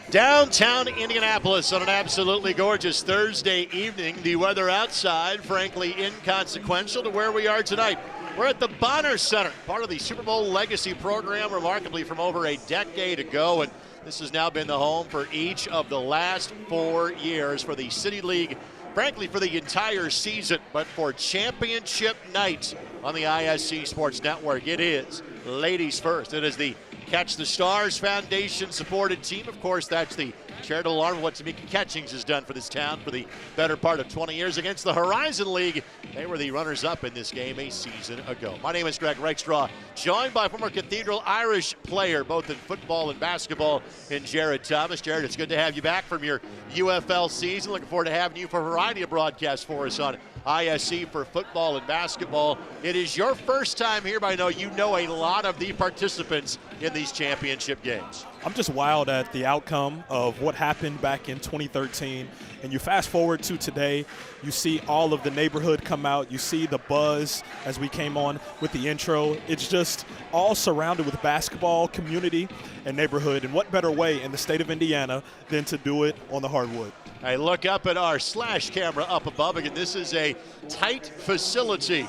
Downtown Indianapolis on an absolutely gorgeous Thursday evening. The weather outside, frankly, inconsequential to where we are tonight. We're at the Bonner Center, part of the Super Bowl legacy program, remarkably from over a decade ago. And this has now been the home for each of the last 4 years for the City League, frankly, for the entire season. But for championship night on the ISC Sports Network, it is ladies first. It is the Catch the Stars Foundation supported team. Of course, that's the charitable arm of what Tamika Catchings has done for this town for the better part of 20 years against the Horizon League. They were the runners-up in this game a season ago. My name is Greg Reichstraw, joined by former Cathedral Irish player, both in football and basketball, in Jared Thomas. Jared, it's good to have you back from your UFL season. Looking forward to having you for a variety of broadcasts for us on ISC for football and basketball. It is your first time here, but I know you know a lot of the participants in these championship games. I'm just wild at the outcome of what happened back in 2013. And you fast forward to today, you see all of the neighborhood come out. You see the buzz as we came on with the intro. It's just all surrounded with basketball, community, and neighborhood. And what better way in the state of Indiana than to do it on the hardwood? I look up at our slash camera up above. Again, this is a tight facility,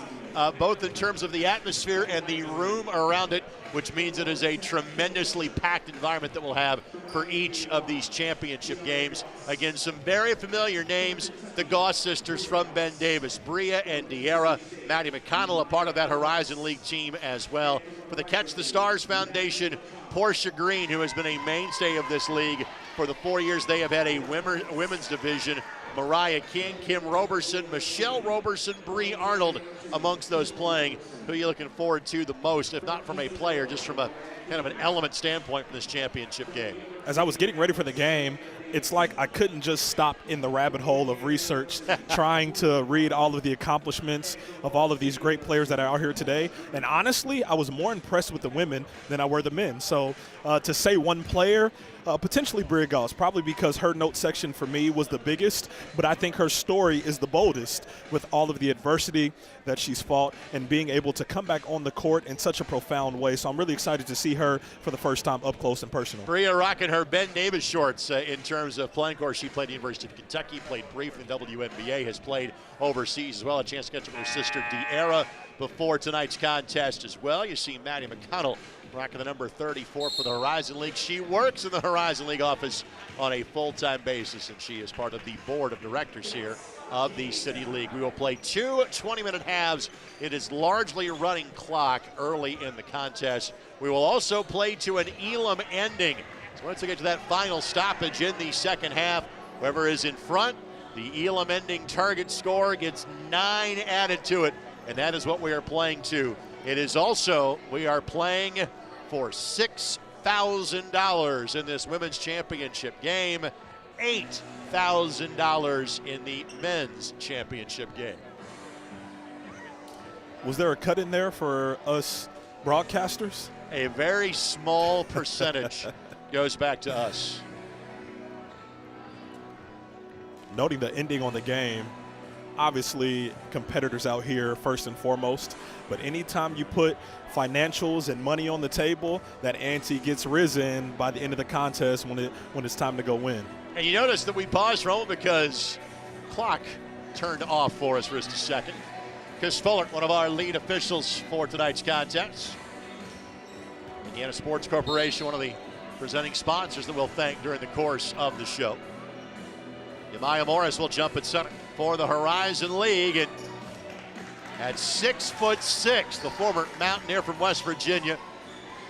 both in terms of the atmosphere and the room around it, which means it is a tremendously packed environment that we'll have for each of these championship games. Again, some very familiar names, the Goss sisters from Ben Davis, Bria and De'Ara, Maddie McConnell, a part of that Horizon League team as well. For the Catch the Stars Foundation, Portia Green, who has been a mainstay of this league for the 4 years they have had a women's division. Mariah King, Kim Roberson, Michelle Roberson, Bree Arnold amongst those playing. Who are you looking forward to the most, if not from a player, just from a kind of an element standpoint from this championship game? As I was getting ready for the game, it's like I couldn't just stop in the rabbit hole of research trying to read all of the accomplishments of all of these great players that are out here today. And honestly, I was more impressed with the women than I were the men. So to say one player, potentially Bria Goss, probably because her note section for me was the biggest, but I think her story is the boldest with all of the adversity that she's fought and being able to come back on the court in such a profound way. So I'm really excited to see her for the first time up close and personal. Bria rocking her Ben Davis shorts in terms of playing. Of course, she played at the University of Kentucky, played briefly in the WNBA, has played overseas as well. A chance to catch up with her sister De'Ara before tonight's contest as well. You see Maddie McConnell rocking the number 34 for the Horizon League. She works in the Horizon League office on a full-time basis, and she is part of the board of directors here of the City League. We will play 2 20-minute halves. It is largely a running clock early in the contest. We will also play to an Elam ending. So once we get to that final stoppage in the second half, whoever is in front, the Elam ending target score gets 9 added to it, and that is what we are playing to. It is also, we are playing for $6,000 in this women's championship game, $8,000 in the men's championship game. Was there a cut in there for us broadcasters? A very small percentage goes back to us. Noting the ending on the game, obviously competitors out here first and foremost, but anytime you put financials and money on the table, that ante gets risen by the end of the contest when it's time to go win. And you notice that we paused for a moment because clock turned off for us for just a second. Chris Fuller, one of our lead officials for tonight's contest. Indiana Sports Corporation, one of the presenting sponsors that we'll thank during the course of the show. Yamaya Morris will jump at center for the Horizon League. And at 6'6", the former Mountaineer from West Virginia,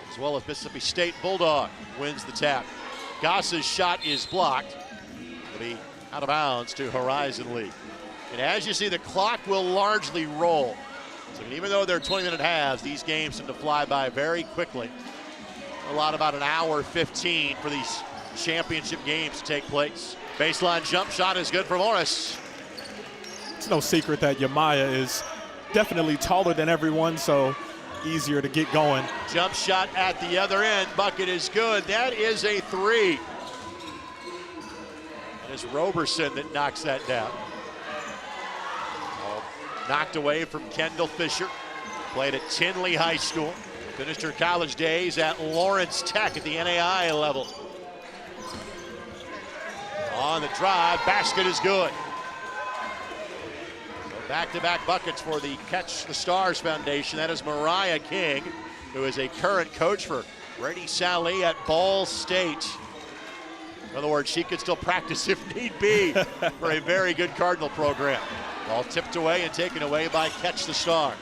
as well as Mississippi State Bulldog, wins the tap. Goss's shot is blocked. It'll be out of bounds to Horizon League. And as you see, the clock will largely roll. So even though they're 20-minute halves, these games tend to fly by very quickly. About an hour 15 for these championship games to take place. Baseline jump shot is good for Morris. It's no secret that Yamaya is definitely taller than everyone, so easier to get going. Jump shot at the other end. Bucket is good. That is a three. And it's Roberson that knocks that down. Knocked away from Kendall Fisher. Played at Tinley High School. Finished her college days at Lawrence Tech at the NAI level. On the drive, basket is good. So back-to-back buckets for the Catch the Stars Foundation. That is Mariah King, who is a current coach for Brady Sallee at Ball State. In other words, she could still practice if need be for a very good Cardinal program. Ball tipped away and taken away by Catch the Stars.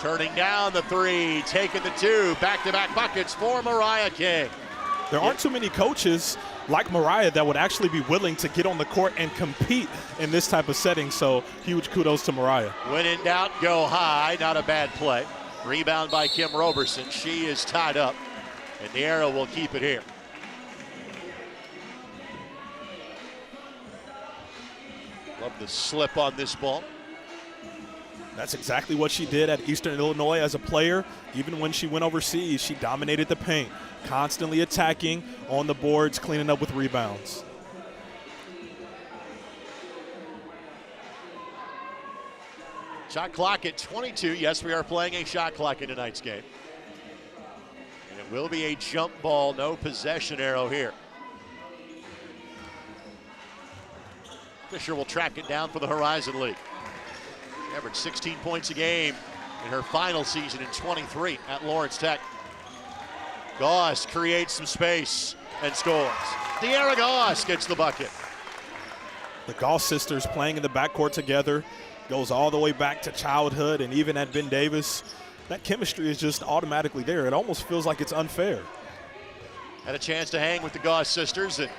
Turning down the three, taking the two, back-to-back buckets for Mariah King. There aren't too many coaches like Mariah that would actually be willing to get on the court and compete in this type of setting, so huge kudos to Mariah. When in doubt, go high, not a bad play. Rebound by Kim Roberson. She is tied up, and the arrow will keep it here. Love the slip on this ball. That's exactly what she did at Eastern Illinois as a player. Even when she went overseas, she dominated the paint, constantly attacking on the boards, cleaning up with rebounds. Shot clock at 22. Yes, we are playing a shot clock in tonight's game. And it will be a jump ball, no possession arrow here. Fisher will track it down for the Horizon League. She averaged 16 points a game in her final season in 23 at Lawrence Tech. Goss creates some space and scores. De'Ara Goss gets the bucket. The Goss sisters playing in the backcourt together goes all the way back to childhood, and even at Ben Davis, that chemistry is just automatically there. It almost feels like it's unfair. Had a chance to hang with the Goss sisters and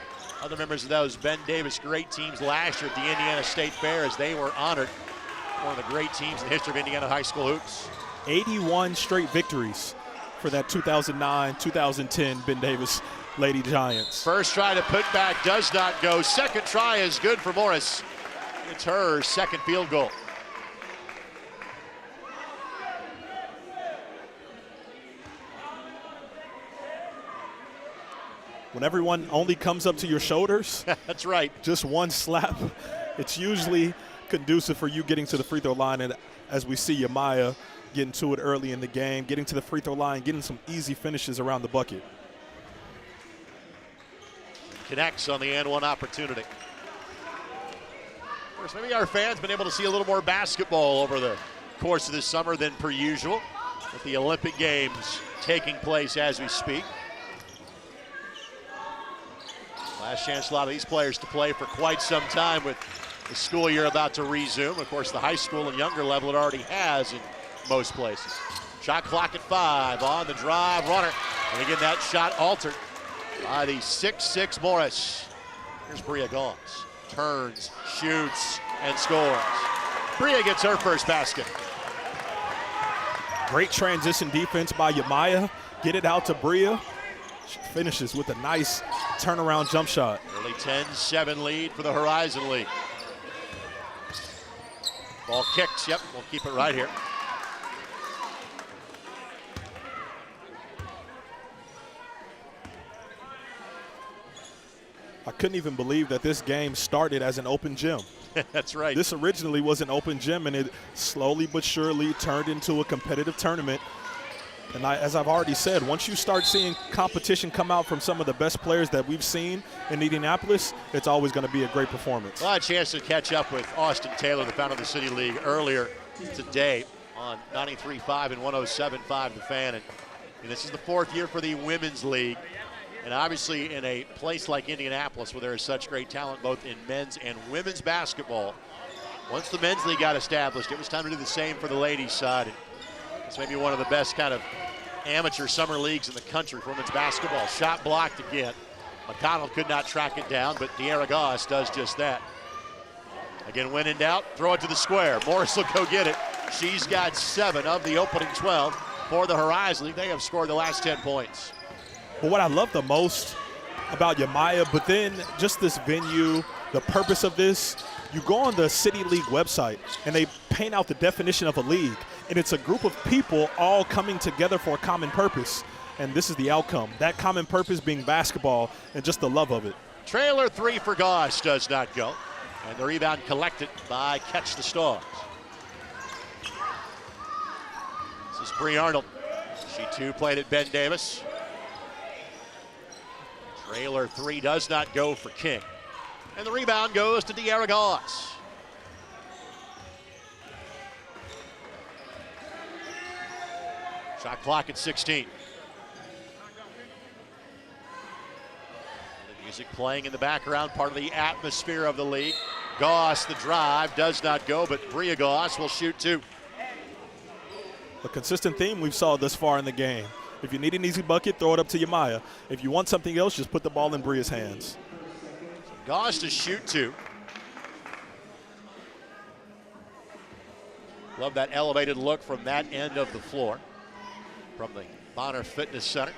other members of those Ben Davis great teams last year at the Indiana State Fair as they were honored. One of the great teams in the history of Indiana high school hoops. 81 straight victories for that 2009-2010 Ben Davis Lady Giants. First try to put back does not go. Second try is good for Morris. It's her second field goal. When everyone only comes up to your shoulders, that's right. Just one slap, it's usually conducive for you getting to the free throw line. And as we see Yamaya getting to it early in the game, getting to the free throw line, getting some easy finishes around the bucket. Connects on the and one opportunity. Of course, maybe our fans been able to see a little more basketball over the course of this summer than per usual, with the Olympic Games taking place as we speak. Last chance for a lot of these players to play for quite some time with the school year about to resume. Of course, the high school and younger level it already has in most places. Shot clock at 5 on the drive, runner. And again, that shot altered by the 6'6" Morris. Here's Bria Goss. Turns, shoots, and scores. Bria gets her first basket. Great transition defense by Yamaya. Get it out to Bria. She finishes with a nice turnaround jump shot. Early 10-7 lead for the Horizon League. Ball kicks, yep, we'll keep it right here. I couldn't even believe that this game started as an open gym. That's right. This originally was an open gym, and it slowly but surely turned into a competitive tournament. And as I've already said, once you start seeing competition come out from some of the best players that we've seen in Indianapolis, it's always going to be a great performance. Well, I had a chance to catch up with Austin Taylor, the founder of the City League, earlier today on 93.5 and 107.5 The Fan. And this is the 4th year for the Women's League. And obviously in a place like Indianapolis where there is such great talent both in men's and women's basketball, once the Men's League got established, it was time to do the same for the ladies' side. And it's maybe one of the best kind of amateur summer leagues in the country for women's basketball. Shot blocked again. McConnell could not track it down, but De'Ara Goss does just that. Again, when in doubt, throw it to the square. Morris will go get it. She's got 7 of the opening 12 for the Horizon League. They have scored the last 10 points. But what I love the most about Yamaya, but then just this venue, the purpose of this, you go on the City League website and they paint out the definition of a league. And it's a group of people all coming together for a common purpose. And this is the outcome. That common purpose being basketball and just the love of it. Trailer 3 for Goss does not go. And the rebound collected by Catch the Stars. This is Bree Arnold. She too played at Ben Davis. Trailer 3 does not go for King. And the rebound goes to De'Ara Goss. Shot clock at 16. The music playing in the background, part of the atmosphere of the league. Goss, the drive, does not go, but Bria Goss will shoot 2. A consistent theme we've saw this far in the game. If you need an easy bucket, throw it up to Yamaya. If you want something else, just put the ball in Bria's hands. Goss to shoot 2. Love that elevated look from that end of the floor, from the Bonner Fitness Center.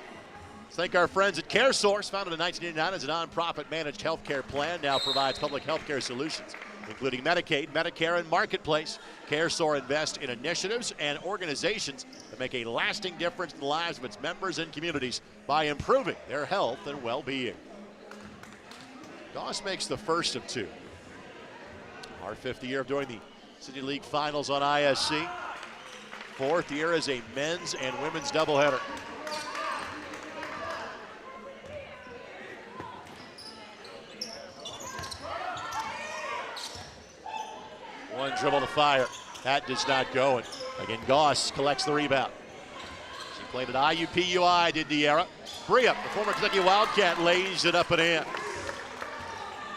Let's thank our friends at CareSource, founded in 1989 as a nonprofit managed healthcare plan, now provides public healthcare solutions, including Medicaid, Medicare, and Marketplace. CareSource invests in initiatives and organizations that make a lasting difference in the lives of its members and communities by improving their health and well-being. Goss makes the first of 2. Our 5th year of doing the City League Finals on ISC. 4th year as a men's and women's doubleheader. One dribble to fire. That does not go. And again, Goss collects the rebound. She played at IUPUI, did De'Ara. Bria, the former Kentucky Wildcat, lays it up and in.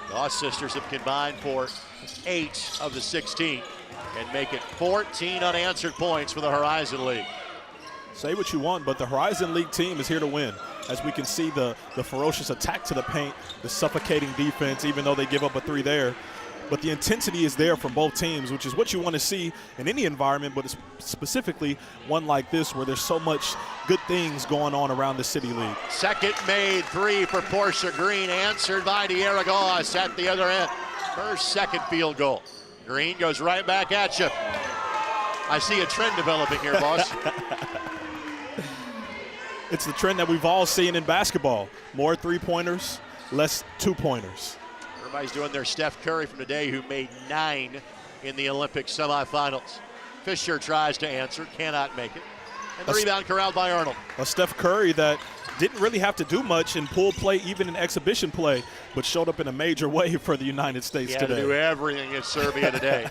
Goss sisters have combined for 8 of the 16 and make it 14 unanswered points for the Horizon League. Say what you want, but the Horizon League team is here to win. As we can see the ferocious attack to the paint, the suffocating defense, even though they give up a 3 there. But the intensity is there from both teams, which is what you want to see in any environment, but specifically one like this where there's so much good things going on around the City League. Second made 3 for Portia Green, answered by De'Ara Goss at the other end. Her second field goal. Green goes right back at you. I see a trend developing here, boss. It's the trend that we've all seen in basketball. More 3-pointers, less 2-pointers. Everybody's doing their Steph Curry from today, who made 9 in the Olympic semifinals. Fisher tries to answer, cannot make it. And the rebound corralled by Arnold. A Steph Curry that didn't really have to do much in pool play, even in exhibition play, but showed up in a major way for the United States today. He had to do everything in Serbia today.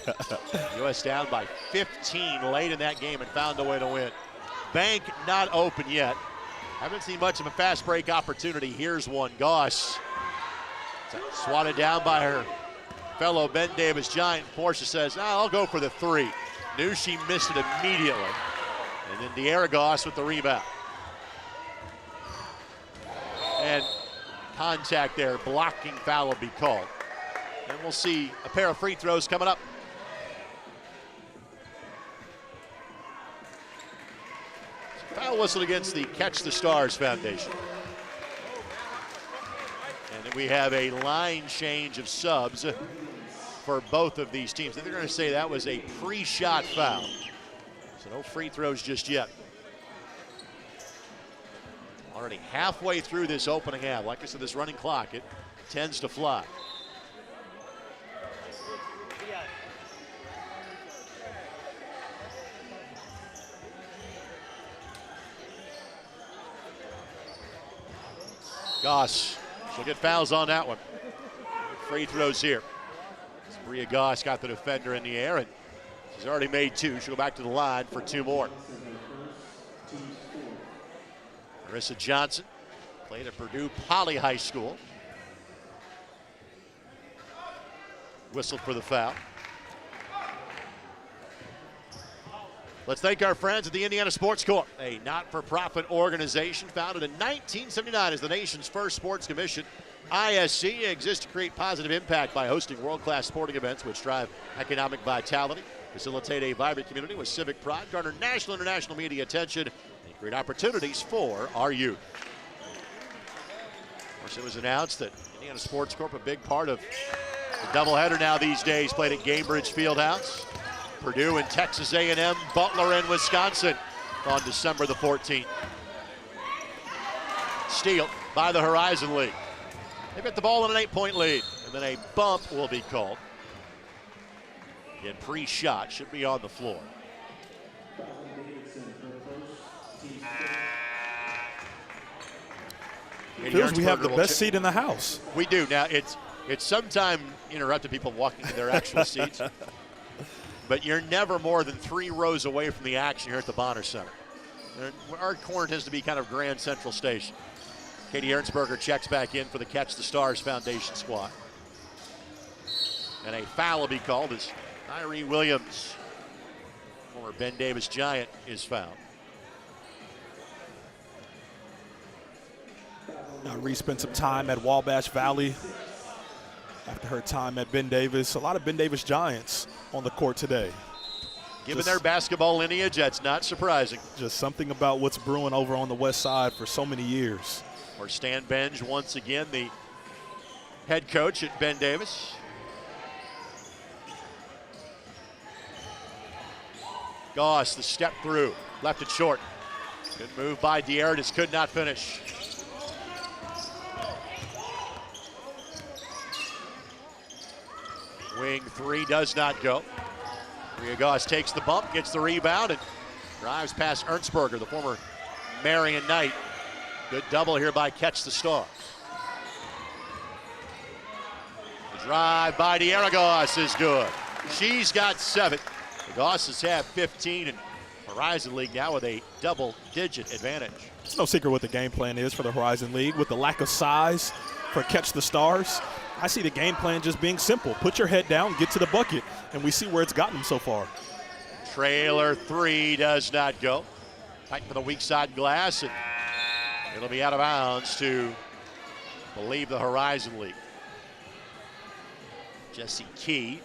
U.S. down by 15 late in that game and found a way to win. Bank not open yet. Haven't seen much of a fast break opportunity. Here's one. Goss swatted down by her fellow Ben Davis Giant. Portia says, I'll go for the 3. Knew she missed it immediately. And then De'Ara Goss with the rebound. And contact there, blocking foul will be called. And we'll see a pair of free throws coming up. Foul whistle against the Catch the Stars Foundation. And then we have a line change of subs for both of these teams. They're going to say that was a pre-shot foul. So no free throws just yet. Already halfway through this opening half. Like I said, this running clock, it tends to fly. Goss, she'll get fouls on that one. Free throws here. Bria Goss got the defender in the air, and she's already made 2. She'll go back to the line for 2 more. Marissa Johnson played at Purdue Poly High School. Whistled for the foul. Let's thank our friends at the Indiana Sports Corps, a not-for-profit organization founded in 1979 as the nation's first sports commission. ISC exists to create positive impact by hosting world-class sporting events which drive economic vitality, facilitate a vibrant community with civic pride, garner national and international media attention, and create opportunities for our youth. Of course, it was announced that Indiana Sports Corp, a big part of the doubleheader now these days, played at Gainbridge Fieldhouse. Purdue and Texas A&M, Butler and Wisconsin on December the 14th. Steal by the Horizon League. They've got the ball in an 8-point lead, and then a bump will be called. Again, pre-shot, should be on the floor. Feels we have the best seat in the house. We do. Now, it's sometimes interrupted people walking to their actual seats. But you're never more than 3 rows away from the action here at the Bonner Center. Our corner tends to be kind of Grand Central Station. Katie Ernstberger checks back in for the Catch the Stars Foundation squad. And a foul will be called as Irene Williams, former Ben Davis Giant, is fouled. Irene spent some time at Wabash Valley after her time at Ben Davis. A lot of Ben Davis Giants on the court today. Given their basketball lineage, that's not surprising. Just something about what's brewing over on the west side for so many years. Or Stan Benge, once again, the head coach at Ben Davis. Goss, the step through, left it short. Good move by D'Eritis, could not finish. Wing 3 does not go. Bria Goss takes the bump, gets the rebound, and drives past Ernstberger, the former Marion Knight. Good double here by Catch the Stars. The drive by De'Ara Goss is good. She's got 7. The Gosses have 15, and Horizon League now with a double-digit advantage. It's no secret what the game plan is for the Horizon League. With the lack of size for Catch the Stars, I see the game plan just being simple. Put your head down, get to the bucket, and we see where it's gotten them so far. Trailer 3 does not go. Fight for the weak side glass, and it'll be out of bounds to believe the Horizon League. Jesse Key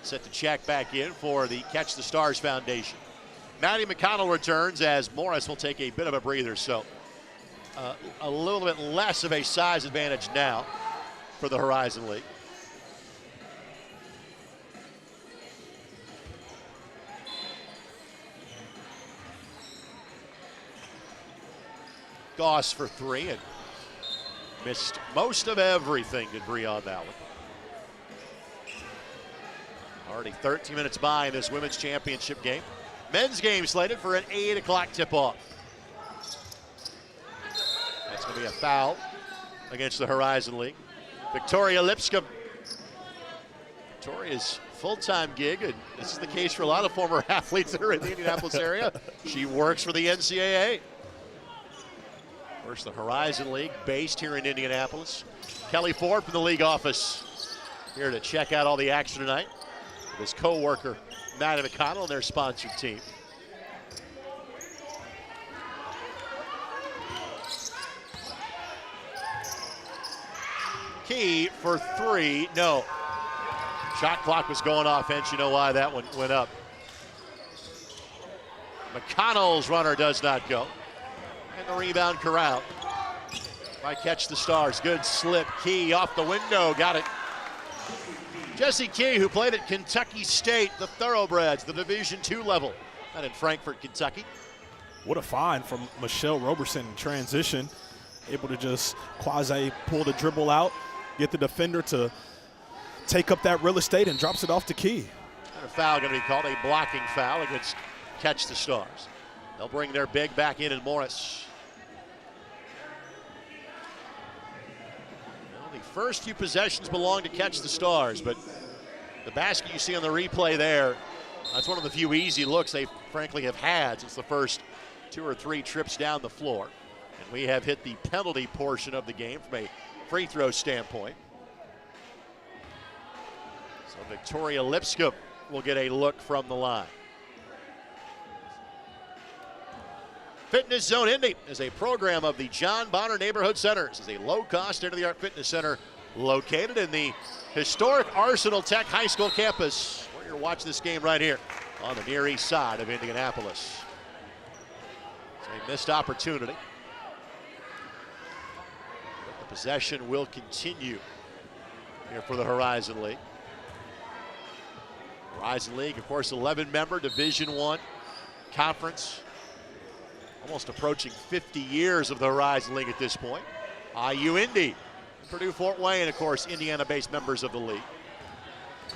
set the check back in for the Catch the Stars Foundation. Maddie McConnell returns as Morris will take a bit of a breather, so a little bit less of a size advantage now for the Horizon League. Goss for 3 and missed most of everything to Bree on that one. Already 13 minutes by in this women's championship game. Men's game slated for an 8 o'clock tip-off. That's going to be a foul against the Horizon League. Victoria Lipscomb. Victoria's full-time gig, and this is the case for a lot of former athletes that are in the Indianapolis area. She works for the NCAA. First, the Horizon League, based here in Indianapolis. Kelly Ford from the league office here to check out all the action tonight. His co-worker, Maddie McConnell, and their sponsored team. Key for 3, no. Shot clock was going off, hence you know why that one went up. McConnell's runner does not go. And the rebound corralled by Catch the Stars. Good slip. Key off the window, got it. Jesse Key, who played at Kentucky State, the Thoroughbreds, the Division II level, and in Frankfort, Kentucky. What a find from Michelle Roberson in transition. Able to just quasi pull the dribble out, get the defender to take up that real estate, and drops it off to Key. And a foul going to be called, a blocking foul against Catch the Stars. They'll bring their big back in Morris. Well, the first few possessions belong to Catch the Stars, but the basket you see on the replay there, that's one of the few easy looks they frankly have had since the first 2 or 3 trips down the floor. And we have hit the penalty portion of the game from a free throw standpoint. So Victoria Lipscomb will get a look from the line. Fitness Zone Indy is a program of the John Bonner Neighborhood Centers. It's a low-cost, state-of-the-art fitness center located in the historic Arsenal Tech High School campus. We're going to watch this game right here on the Near East side of Indianapolis. It's a missed opportunity. But the possession will continue here for the Horizon League. Horizon League, of course, 11-member Division I conference. Almost approaching 50 years of the Horizon League at this point. IU Indy, Purdue Fort Wayne, of course, Indiana-based members of the league.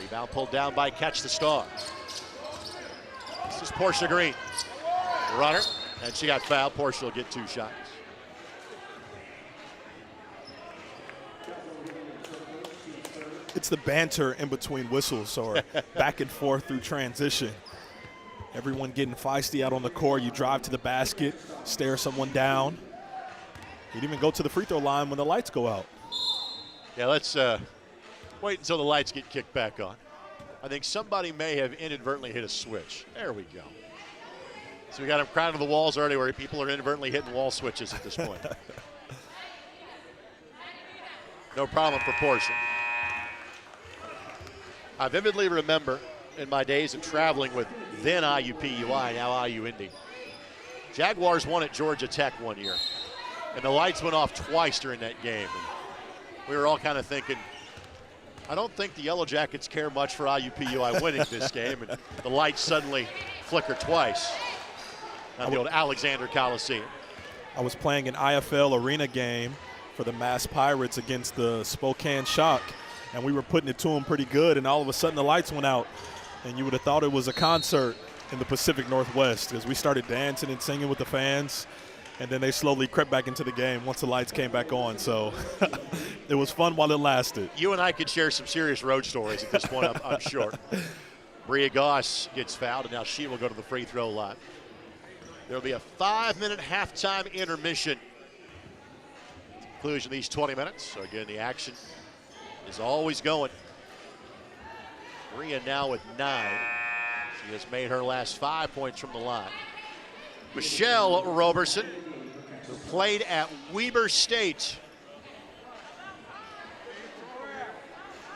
Rebound pulled down by Catch the Star. This is Portia Green. Runner, and she got fouled. Portia will get 2 shots. It's the banter in between whistles or back and forth through transition. Everyone getting feisty out on the court. You drive to the basket, stare someone down. You didn't even go to the free throw line when the lights go out. Yeah, let's wait until the lights get kicked back on. I think somebody may have inadvertently hit a switch. There we go. So we got them crowded to the walls already where people are inadvertently hitting wall switches at this point. No problem for Portia. I vividly remember in my days of traveling with then IUPUI, now IU Indy. Jaguars won at Georgia Tech one year, and the lights went off twice during that game. And we were all kind of thinking, I don't think the Yellow Jackets care much for IUPUI winning this game, and the lights suddenly flicker twice on the old Alexander Coliseum. I was playing an IFL arena game for the Mass Pirates against the Spokane Shock, and we were putting it to them pretty good, and all of a sudden the lights went out. And you would have thought it was a concert in the Pacific Northwest as we started dancing and singing with the fans. And then they slowly crept back into the game once the lights came back on. So it was fun while it lasted. You and I could share some serious road stories at this point, I'm sure. Bria Goss gets fouled, and now she will go to the free throw line. There will be a 5-minute halftime intermission at the conclusion of these 20 minutes. So again, the action is always going. Bria now with 9. She has made her last 5 points from the line. Michelle Roberson, who played at Weber State,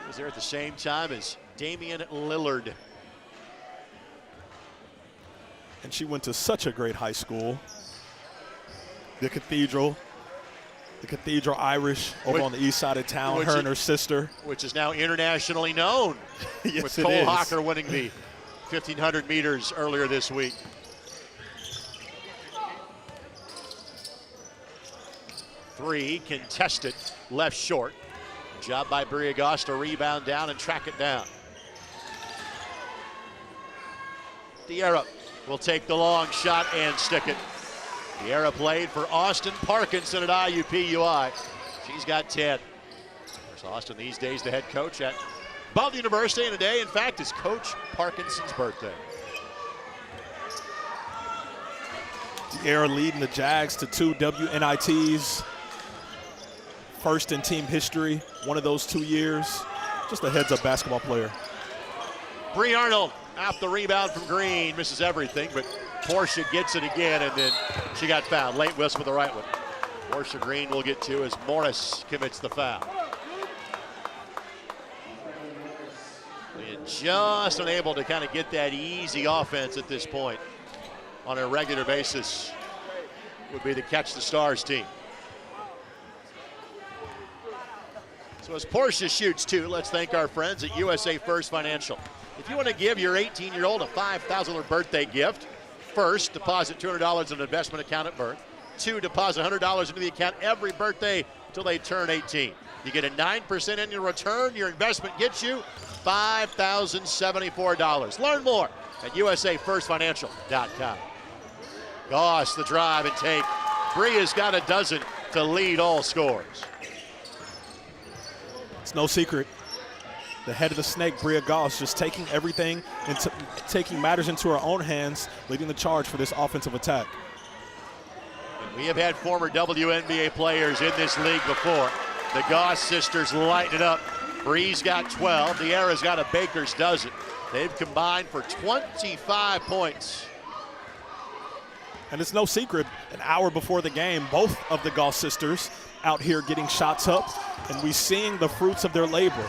was there at the same time as Damian Lillard. And she went to such a great high school. The Cathedral Irish over on the east side of town, her and her sister. Which is now internationally known. Yes, with it Cole is. Hocker winning the 1,500 meters earlier this week. Three contested, left short. Job by Bria Goss to rebound down and track it down. Diarra will take the long shot and stick it. Diarra played for Austin Parkinson at IUPUI. She's got 10. There's Austin these days, the head coach at Butler University, and today, in fact, is Coach Parkinson's birthday. Diarra leading the Jags to 2 WNITs. First in team history, one of those 2 years. Just a heads-up basketball player. Bree Arnold off the rebound from Green, misses everything, but Portia gets it again, and then she got fouled. Late whistle with the right one. Portia Green will get 2 as Morris commits the foul. And just unable to kind of get that easy offense at this point on a regular basis would be the Catch the Stars team. So as Portia shoots 2, let's thank our friends at USA First Financial. If you want to give your 18-year-old a $5,000 birthday gift, first, deposit $200 in an investment account at birth. 2, deposit $100 into the account every birthday until they turn 18. You get a 9% annual return. Your investment gets you $5,074. Learn more at usafirstfinancial.com. Goss, the drive and take. Bria's got a dozen to lead all scores. It's no secret. The head of the snake, Bria Goss, just taking everything and taking matters into her own hands, leading the charge for this offensive attack. We have had former WNBA players in this league before. The Goss sisters lighting it up. Bree's got 12. De'Ara's got a baker's dozen. They've combined for 25 points. And it's no secret, an hour before the game, both of the Goss sisters out here getting shots up, and we're seeing the fruits of their labor.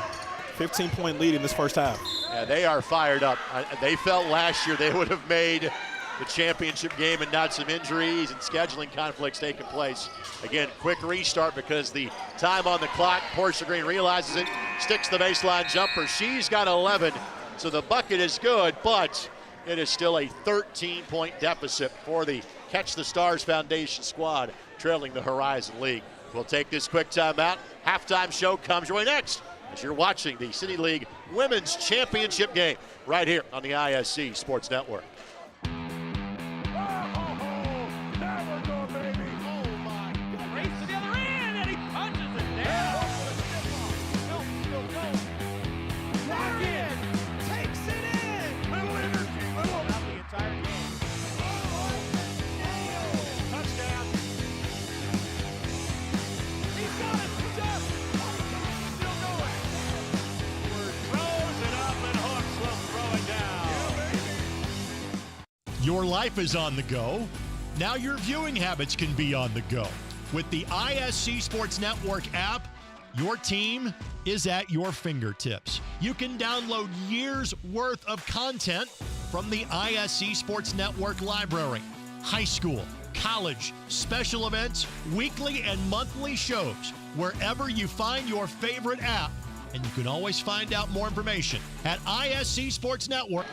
15-point lead in this first half. Yeah, they are fired up. They felt last year they would have made the championship game and not some injuries and scheduling conflicts taking place. Again, quick restart because the time on the clock. Portia Green realizes it, sticks the baseline jumper. She's got 11, so the bucket is good, but it is still a 13-point deficit for the Catch the Stars Foundation squad, trailing the Horizon League. We'll take this quick timeout. Halftime show comes your way next as you're watching the City League Women's Championship game right here on the ISC Sports Network. Your life is on the go. Now your viewing habits can be on the go. With the ISC Sports Network app, your team is at your fingertips. You can download years' worth of content from the ISC Sports Network library. High school, college, special events, weekly and monthly shows, wherever you find your favorite app. And you can always find out more information at ISC Sports Network.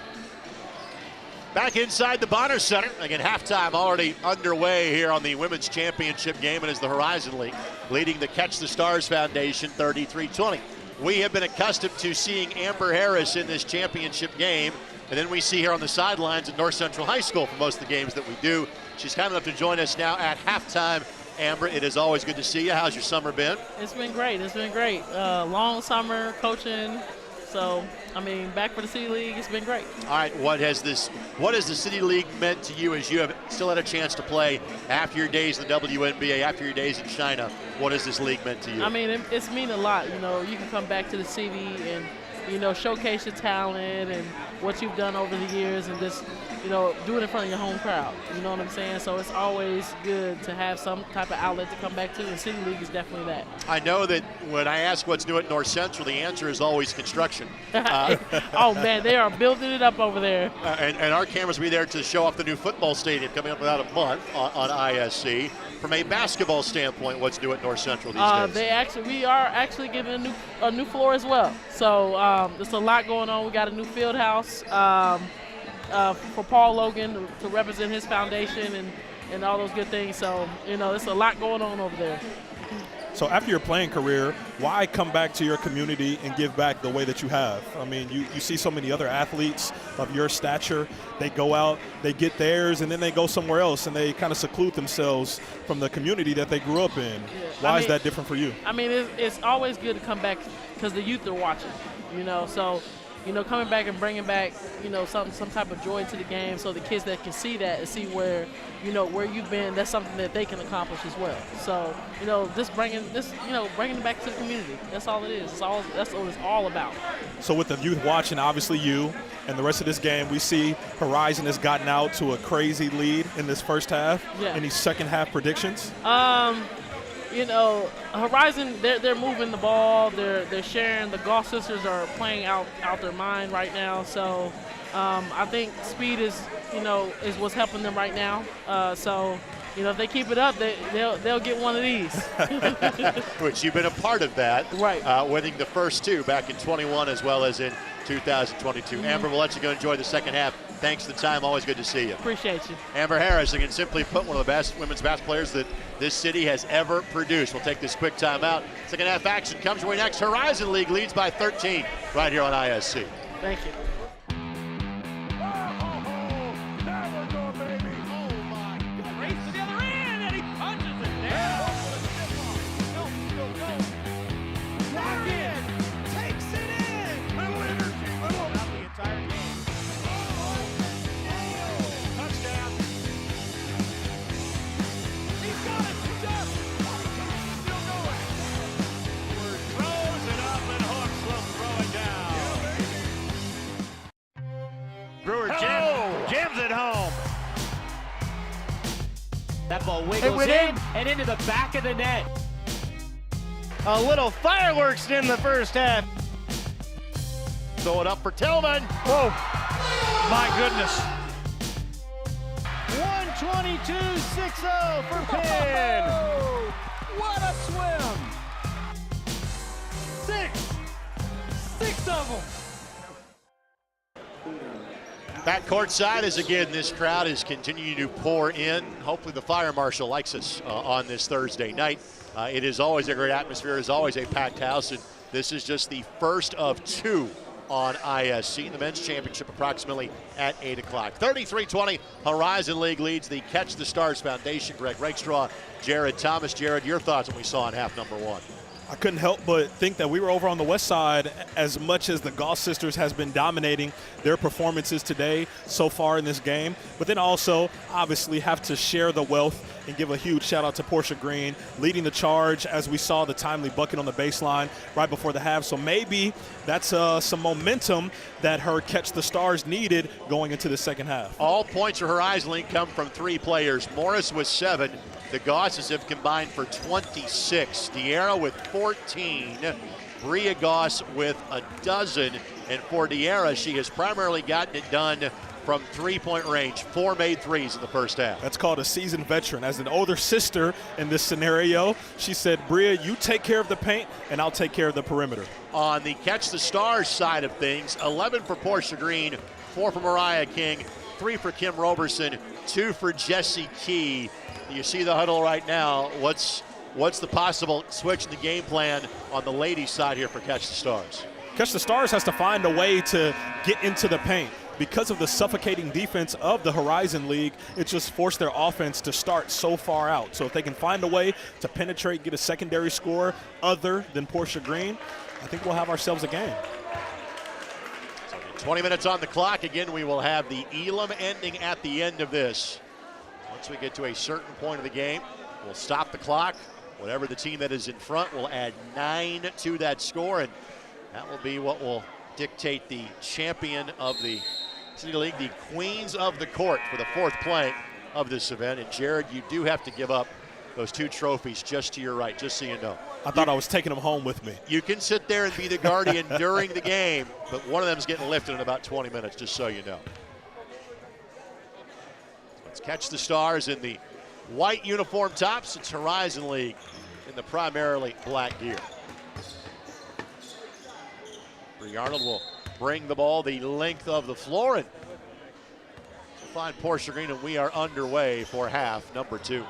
Back inside the Bonner Center. Again, halftime already underway here on the Women's Championship game, and as the Horizon League leading the Catch the Stars Foundation 33-20. We have been accustomed to seeing Amber Harris in this championship game, and then we see her on the sidelines at North Central High School for most of the games that we do. She's kind enough to join us now at halftime. Amber, it is always good to see you. How's your summer been? It's been great. It's been great. Long summer coaching. So, I mean, back for the City League, it's been great. All right, what has the City League meant to you as you have still had a chance to play after your days in the WNBA, after your days in China? What has this league meant to you? I mean, it's mean a lot. You know, you can come back to the city and, you know, showcase your talent and what you've done over the years and just, you know, do it in front of your home crowd. You know what I'm saying? So it's always good to have some type of outlet to come back to, and City League is definitely that. I know that when I ask what's new at North Central, the answer is always construction. Oh, man, they are building it up over there. And our cameras will be there to show off the new football stadium coming up in about a month on ISC. From a basketball standpoint, what's new at North Central these days? We are actually getting a new floor as well. So there's a lot going on. We got a new field house for Paul Logan to represent his foundation and all those good things. So, you know, there's a lot going on over there. So after your playing career, why come back to your community and give back the way that you have? I mean, you see so many other athletes of your stature. They go out, they get theirs, and then they go somewhere else, and they kind of seclude themselves from the community that they grew up in. Yeah. Why is that different for you? I mean, it's always good to come back because the youth are watching, you know. So, you know, coming back and bringing back, you know, some type of joy to the game so the kids that can see that and see where, you know, where you've been, that's something that they can accomplish as well. So, you know, bringing it back to the community. That's all it is. That's what it's all about. So with the youth watching, obviously you and the rest of this game, we see Horizon has gotten out to a crazy lead in this first half. Yeah. Any second half predictions? You know, Horizon, they're moving the ball. They're sharing. The Goss sisters are playing out their mind right now. So I think speed is what's helping them right now. So, you know, if they keep it up, they'll get one of these. Which you've been a part of that. Right. Winning the first two back in 21 as well as in 2022. Amber, we'll let you go enjoy the second half. Thanks for the time. Always good to see you. Appreciate you. Amber Harris, again, simply put, one of the best women's basketball players that this city has ever produced. We'll take this quick time out. Second half action comes your way next. Horizon League leads by 13 right here on ISC. Thank you. That ball wiggles in and into the back of the net. A little fireworks in the first half. Throw it up for Tillman. Whoa, my goodness. 122.60 for Penn. What a swim. Six of them. Back courtside as again this crowd is continuing to pour in. Hopefully the fire marshal likes us on this Thursday night. It is always a great atmosphere, is always a packed house, and this is just the first of two on ISC. The men's championship approximately at 8 o'clock. 33-20, Horizon League leads the Catch the Stars Foundation. Greg Rakestraw, Jared Thomas. Jared, your thoughts on what we saw in half number one? I couldn't help but think that we were over on the west side as much as the Goss sisters has been dominating their performances today so far in this game. But then also, obviously, have to share the wealth and give a huge shout out to Portia Green leading the charge as we saw the timely bucket on the baseline right before the half. So maybe that's some momentum that her Catch the Stars needed going into the second half. All points for Horizon League come from three players. Morris with 7. The Gosses have combined for 26. De'Ara with 14. Bria Goss with a dozen. And for De'Ara, she has primarily gotten it done from three-point range. 4 made threes in the first half. That's called a seasoned veteran. As an older sister in this scenario, she said, Bria, you take care of the paint, and I'll take care of the perimeter. On the Catch the Stars side of things, 11 for Portia Green, 4 for Mariah King, 3 for Kim Roberson, 2 for Jessie Key. You see the huddle right now. What's the possible switch in the game plan on the ladies' side here for Catch the Stars? Catch the Stars has to find a way to get into the paint. Because of the suffocating defense of the Horizon League, it just forced their offense to start so far out. So if they can find a way to penetrate, get a secondary score other than Portia Green, I think we'll have ourselves a game. So 20 minutes on the clock. Again, we will have the Elam ending at the end of this. Once we get to a certain point of the game, we'll stop the clock. Whatever the team that is in front will add 9 to that score, and that will be what will dictate the champion of the City League, the Queens of the Court, for the 4th play of this event. And Jared, you do have to give up those 2 trophies just to your right, just so you know. I thought I was taking them home with me. You can sit there and be the guardian during the game, but one of them is getting lifted in about 20 minutes, just so you know. Let's Catch the Stars in the white uniform tops. It's Horizon League in the primarily black gear. Bree Arnold will bring the ball the length of the floor, and we'll find Portia Green, and we are underway for half number 2.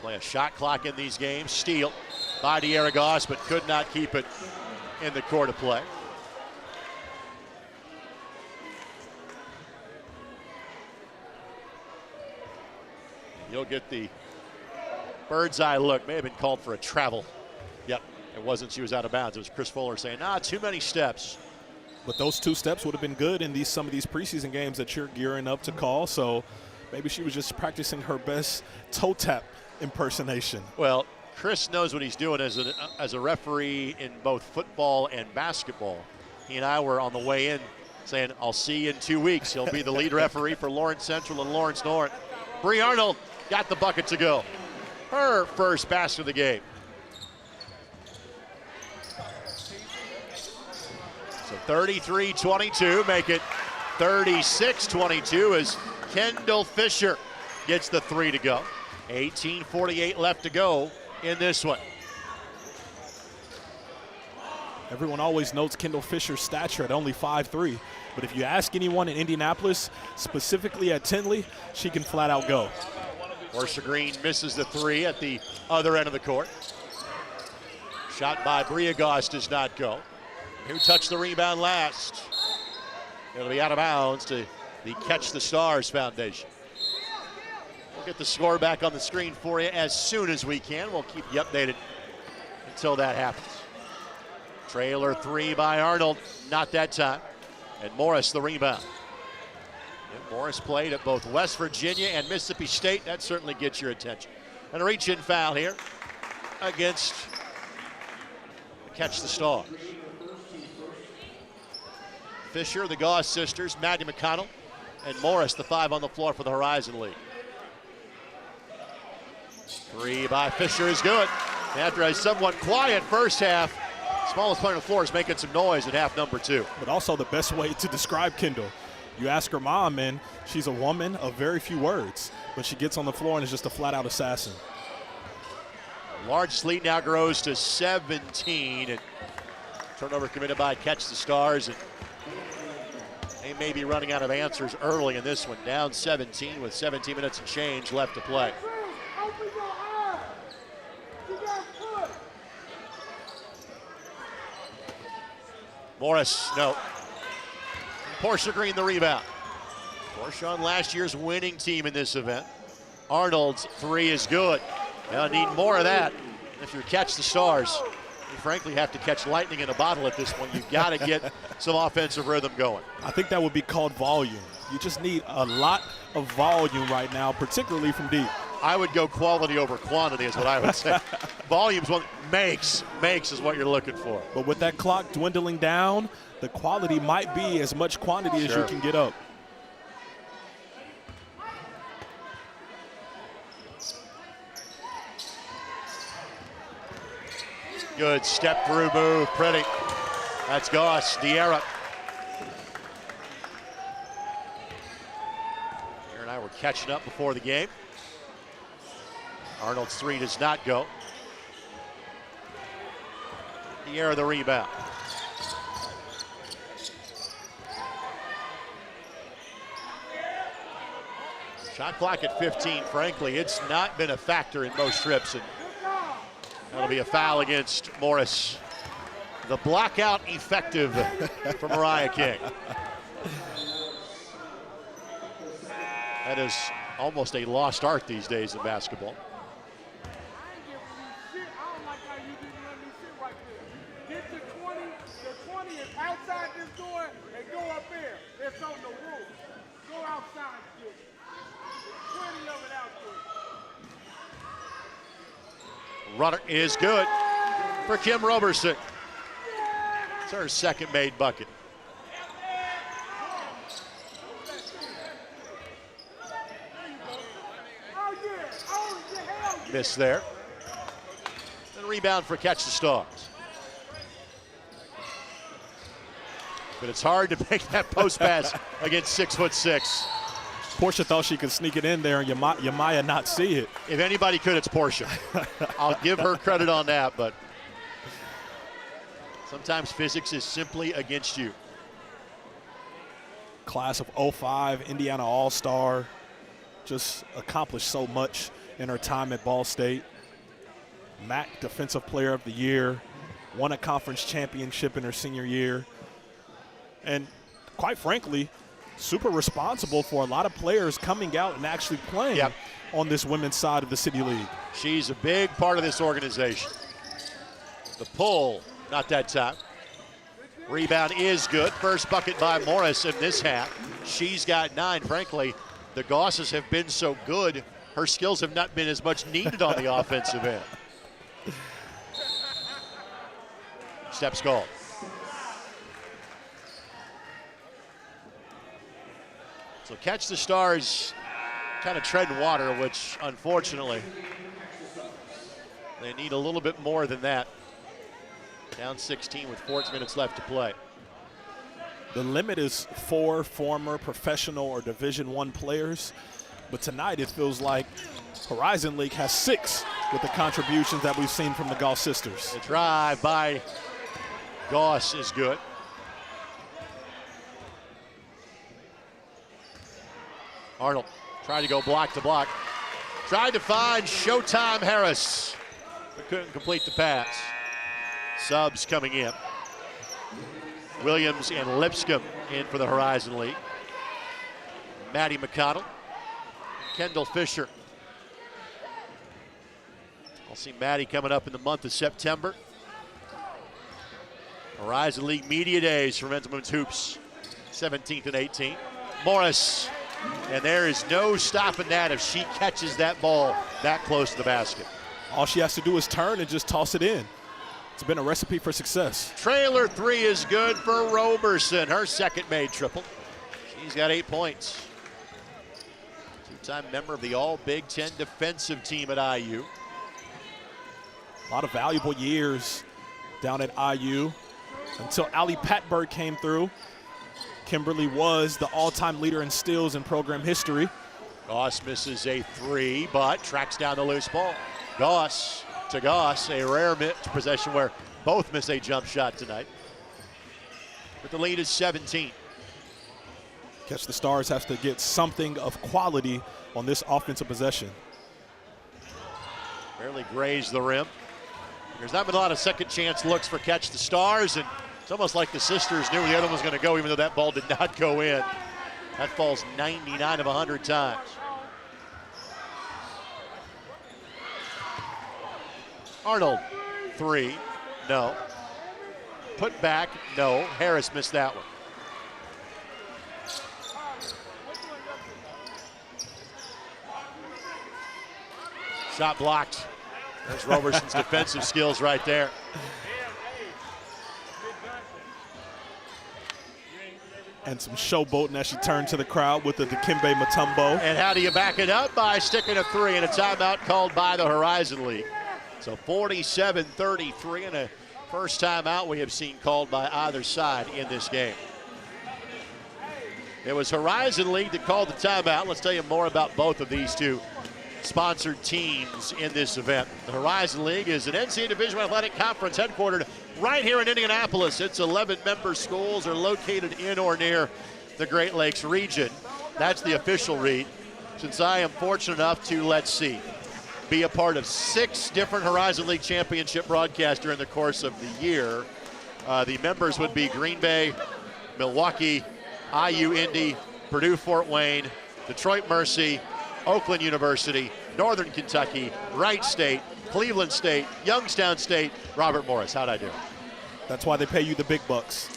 Play a shot clock in these games. Steal by De'Ara Goss, but could not keep it in the court of play. You'll get the bird's eye look. May have been called for a travel. Yep, it wasn't. She was out of bounds. It was Chris Fuller saying, too many steps. But those 2 steps would have been good in some of these preseason games that you're gearing up to call. So maybe she was just practicing her best toe tap impersonation. Well, Chris knows what he's doing as a referee in both football and basketball. He and I were on the way in saying, I'll see you in 2 weeks. He'll be the lead referee for Lawrence Central and Lawrence North. Bree Arnold got the bucket to go. Her first basket of the game. So 33-22, make it 36-22 as Kendall Fisher gets the 3 to go. 18:48 left to go in this one. Everyone always notes Kendall Fisher's stature at only 5'3", but if you ask anyone in Indianapolis, specifically at Tinley, she can flat out go. Portia Green misses the 3 at the other end of the court. Shot by Bria Goss does not go. Who touched the rebound last? It'll be out of bounds to the Catch the Stars Foundation. We'll get the score back on the screen for you as soon as we can. We'll keep you updated until that happens. Trailer 3 by Arnold, not that time. And Morris the rebound. And Morris played at both West Virginia and Mississippi State. That certainly gets your attention. And a reach-in foul here against Catch the Stars. Fisher, the Goss sisters, Maddie McConnell, and Morris, the 5 on the floor for the Horizon League. 3 by Fisher is good. After a somewhat quiet first half, smallest player on the floor is making some noise at half number 2. But also the best way to describe Kendall. You ask her mom, and she's a woman of very few words, but she gets on the floor and is just a flat-out assassin. Largest lead now grows to 17, and turnover committed by Catch the Stars. And they may be running out of answers early in this one. Down 17 with 17 minutes and change left to play. Morris, no. Portia Green the rebound. Portia on last year's winning team in this event. Arnold's 3 is good. They'll need more of that. If you catch the Stars, you frankly have to catch lightning in a bottle at this point. You've got to get some offensive rhythm going. I think that would be called volume. You just need a lot of volume right now, particularly from deep. I would go quality over quantity is what I would say. Volume's what makes is what you're looking for. But with that clock dwindling down, the quality might be as much quantity as you can get up. Good step through move, pretty. That's Goss, Diarra. Here and I were catching up before the game. Arnold's 3 does not go. Diarra the rebound. Shot clock at 15, frankly, it's not been a factor in most trips. And that'll be a foul against Morris. The blockout effective for Mariah King. That is almost a lost art these days in basketball. Outside this door and go up there. It's on the roof. Go outside, kid. 20 of it out there. Runner is good for Kim Roberson. It's her second made bucket. Miss there. And rebound for Catch the Stars. But it's hard to make that post pass against 6'6". Portia thought she could sneak it in there and Yamaya not see it. If anybody could, it's Portia. I'll give her credit on that, but sometimes physics is simply against you. Class of 05, Indiana All-Star, just accomplished so much in her time at Ball State. MAC Defensive Player of the Year, won a conference championship in her senior year. And quite frankly, super responsible for a lot of players coming out and actually playing on this women's side of the City League. She's a big part of this organization. The pull, not that time. Rebound is good. First bucket by Morris in this half. She's got 9. Frankly, the Gosses have been so good, her skills have not been as much needed on the offensive end. Steps called. So Catch the Stars kind of treading water, which unfortunately they need a little bit more than that. Down 16 with 14 minutes left to play. The limit is 4 former professional or Division I players, but tonight it feels like Horizon League has 6 with the contributions that we've seen from the Goss sisters. The drive by Goss is good. Arnold tried to go block to block. Tried to find Showtime Harris, but couldn't complete the pass. Subs coming in. Williams and Lipscomb in for the Horizon League. Maddie McConnell, Kendall Fisher. I'll see Maddie coming up in the month of September. Horizon League Media Days for men's and women's hoops, 17th and 18th. Morris. And there is no stopping that if she catches that ball that close to the basket. All she has to do is turn and just toss it in. It's been a recipe for success. Trailer three is good for Roberson, her second made triple. She's got 8 points. Two-time member of the All-Big Ten defensive team at IU. A lot of valuable years down at IU until Ali Patberg came through. Kimberly was the all-time leader in steals in program history. Goss misses a three, but tracks down the loose ball. Goss to Goss, a rare possession where both miss a jump shot tonight. But the lead is 17. Catch the Stars has to get something of quality on this offensive possession. Barely grazed the rim. There's not been a lot of second chance looks for Catch the Stars, and it's almost like the sisters knew where the other one was going to go, even though that ball did not go in. That falls 99 of 100 times. Arnold, three, no. Put back, no. Harris missed that one. Shot blocked. There's Roberson's defensive skills right there. And some showboating as she turned to the crowd with the Dikembe Mutombo. And how do you back it up? By sticking a three, and a timeout called by the Horizon League. So 47-33, and a first timeout we have seen called by either side in this game. It was Horizon League that called the timeout. Let's tell you more about both of these two sponsored teams in this event. The Horizon League is an NCAA Division I athletic conference headquartered right here in Indianapolis. Its 11 member schools are located in or near the Great Lakes region. That's the official read. Since I am fortunate enough to, let's see, be a part of 6 different Horizon League championship broadcasts during the course of the year, the members would be Green Bay, Milwaukee, IU Indy, Purdue Fort Wayne, Detroit Mercy, Oakland University, Northern Kentucky, Wright State, Cleveland State, Youngstown State, Robert Morris. How'd I do? That's why they pay you the big bucks.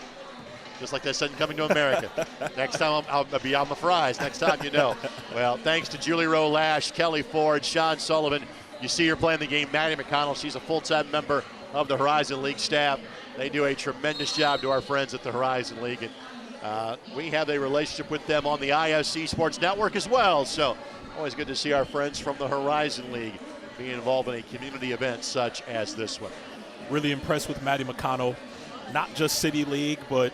Just like they said coming to America. Next time I'll be on the fries. Next time you know. Well, thanks to Julie Rowe Lash, Kelly Ford, Sean Sullivan. You see her playing the game, Maddie McConnell. She's a full-time member of the Horizon League staff. They do a tremendous job to our friends at the Horizon League. And we have a relationship with them on the ISC Sports Network as well. So always good to see our friends from the Horizon League being involved in a community event such as this one. Really impressed with Maddie McConnell. Not just City League, but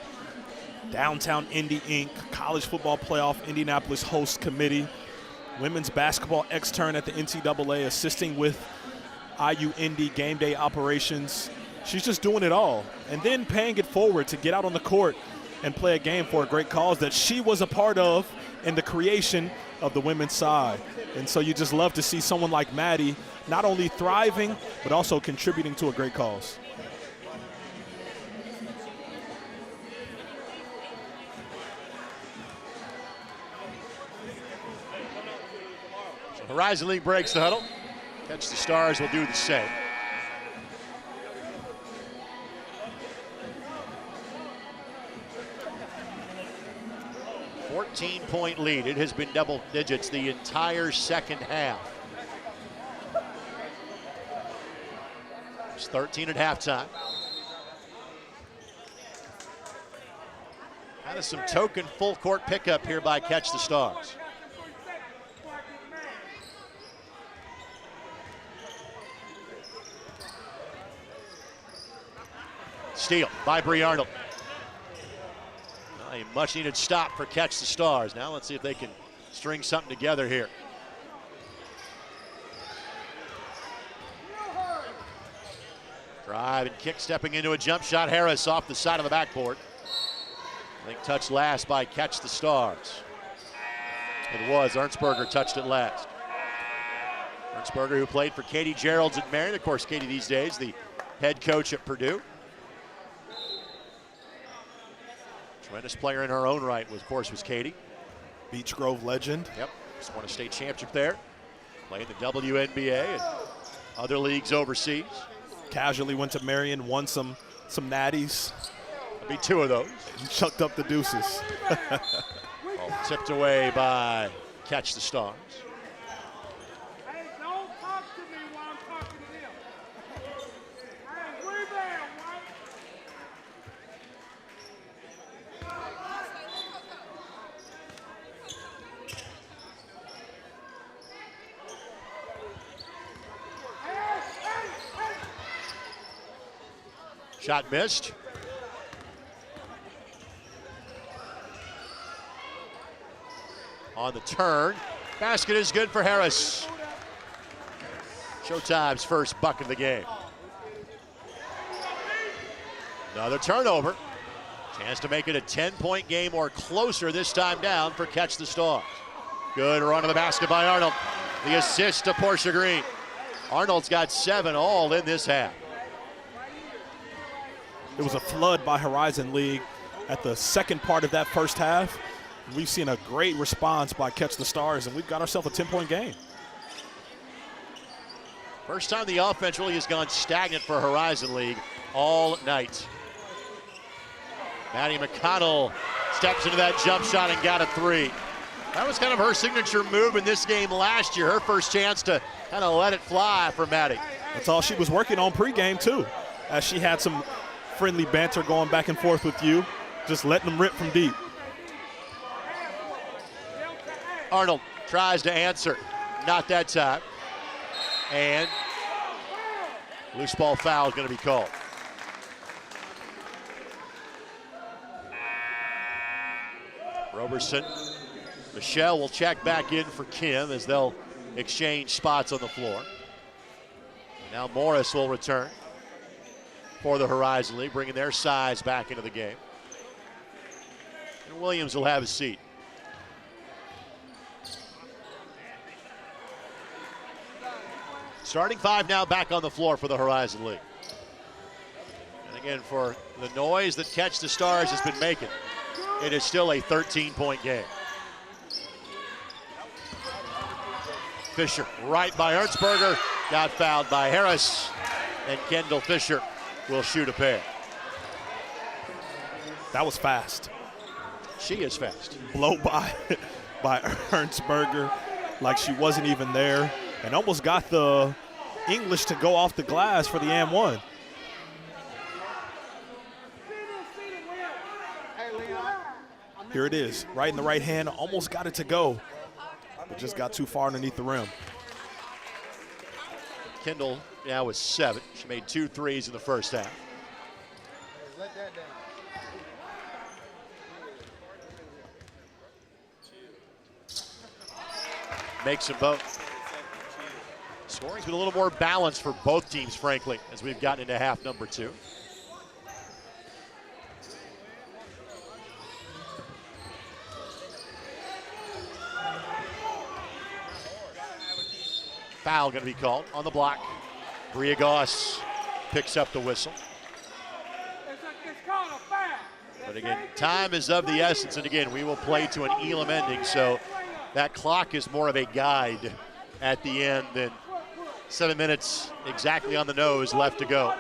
Downtown Indy Inc., College Football Playoff, Indianapolis Host Committee, Women's Basketball extern at the NCAA, assisting with IU Indy game day operations. She's just doing it all. And then paying it forward to get out on the court and play a game for a great cause that she was a part of in the creation of the women's side. And so you just love to see someone like Maddie not only thriving, but also contributing to a great cause. So Horizon League breaks the huddle. Catch the Stars will do the same. A 14-point lead. It has been double digits the entire second half. It's 13 at halftime. Kind of some token full court pickup here by Catch the Stars. Steal by Bree Arnold. A much needed stop for Catch the Stars. Now let's see if they can string something together here. Drive and kick, stepping into a jump shot. Harris off the side of the backboard. I think touched last by Catch the Stars. It was. Ernstberger touched it last. Ernstberger, who played for Katie Geralds at Marion. Of course, Katie these days, the head coach at Purdue. Tremendous player in her own right, of course, was Katie. Beech Grove legend. Yep, just won a state championship there. Played the WNBA and other leagues overseas. Casually went to Marion, won some natties. That'd be 2 of those. And chucked up the deuces. Tipped away by Catch the Stars. Hey, don't talk to me while I'm talking to them. Hey, rebound. Shot missed. On the turn. Basket is good for Harris. Showtime's first bucket of the game. Another turnover. Chance to make it a 10-point game or closer this time down for Catch the Stars. Good run to the basket by Arnold. The assist to Portia Green. Arnold's got 7 all in this half. It was a flood by Horizon League at the second part of that first half. We've seen a great response by Catch the Stars, and we've got ourselves a 10-point game. First time the offense really has gone stagnant for Horizon League all night. Maddie McConnell steps into that jump shot and got a 3. That was kind of her signature move in this game last year. Her first chance to kind of let it fly for Maddie. That's all she was working on pregame, too, as she had some friendly banter going back and forth with you, just letting them rip from deep. Arnold tries to answer. Not that time. And loose ball foul is going to be called. Roberson. Michelle will check back in for Kim as they'll exchange spots on the floor. Now Morris will return for the Horizon League, bringing their size back into the game. And Williams will have a seat. Starting 5 now back on the floor for the Horizon League. And again, for the noise that Catch the Stars has been making, it is still a 13-point game. Fisher right by Ertzberger, got fouled by Harris, and Kendall Fisher will shoot a pair. That was fast. She is fast. Blow by Ertzberger like she wasn't even there, and almost got the English to go off the glass for the and one. Here it is, right in the right hand, almost got it to go, but just got too far underneath the rim. Kendall now with 7. She made 2 threes in the first half. Makes them both. Scoring's been a little more balanced for both teams, frankly, as we've gotten into half number 2. Foul going to be called on the block. Bria Goss picks up the whistle. But again, time is of the essence, and again, we will play to an Elam ending, so that clock is more of a guide at the end than 7 minutes exactly on the nose left to go.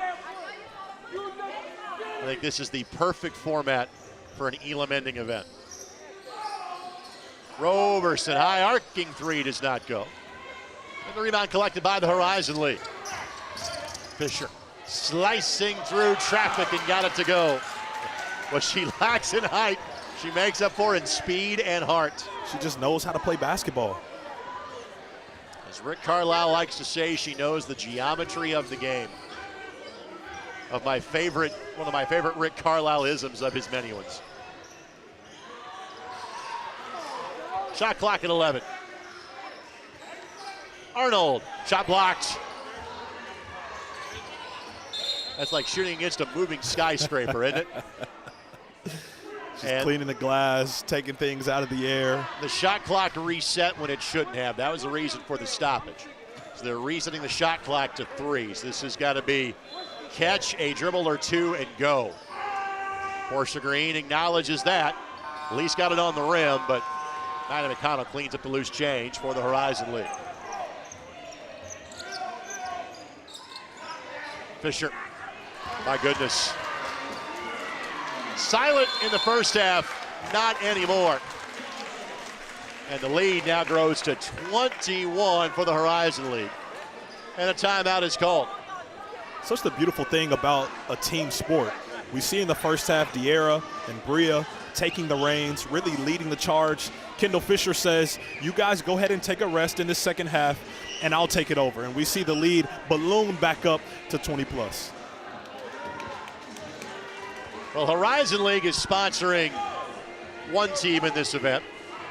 I think this is the perfect format for an Elam ending event. Roberson, high arcing 3 does not go. And the rebound collected by the Horizon League. Fisher slicing through traffic and got it to go. What she lacks in height, she makes up for in speed and heart. She just knows how to play basketball. As Rick Carlisle likes to say, she knows the geometry of the game. One of my favorite Rick Carlisle isms of his many ones. Shot clock at 11. Arnold, shot blocked. That's like shooting against a moving skyscraper, isn't it? She's cleaning the glass, taking things out of the air. The shot clock reset when it shouldn't have. That was the reason for the stoppage. So they're resetting the shot clock to 3. So this has got to be catch, a dribble or 2, and go. Portia Green acknowledges that. At least got it on the rim, but Maddie McConnell cleans up the loose change for the Horizon League. Fisher, my goodness. Silent in the first half, not anymore. And the lead now grows to 21 for the Horizon League. And a timeout is called. Such the beautiful thing about a team sport. We see in the first half De'Ara and Bria taking the reins, really leading the charge. Kendall Fisher says, you guys go ahead and take a rest in this second half, and I'll take it over. And we see the lead balloon back up to 20 plus. Well, Horizon League is sponsoring one team in this event.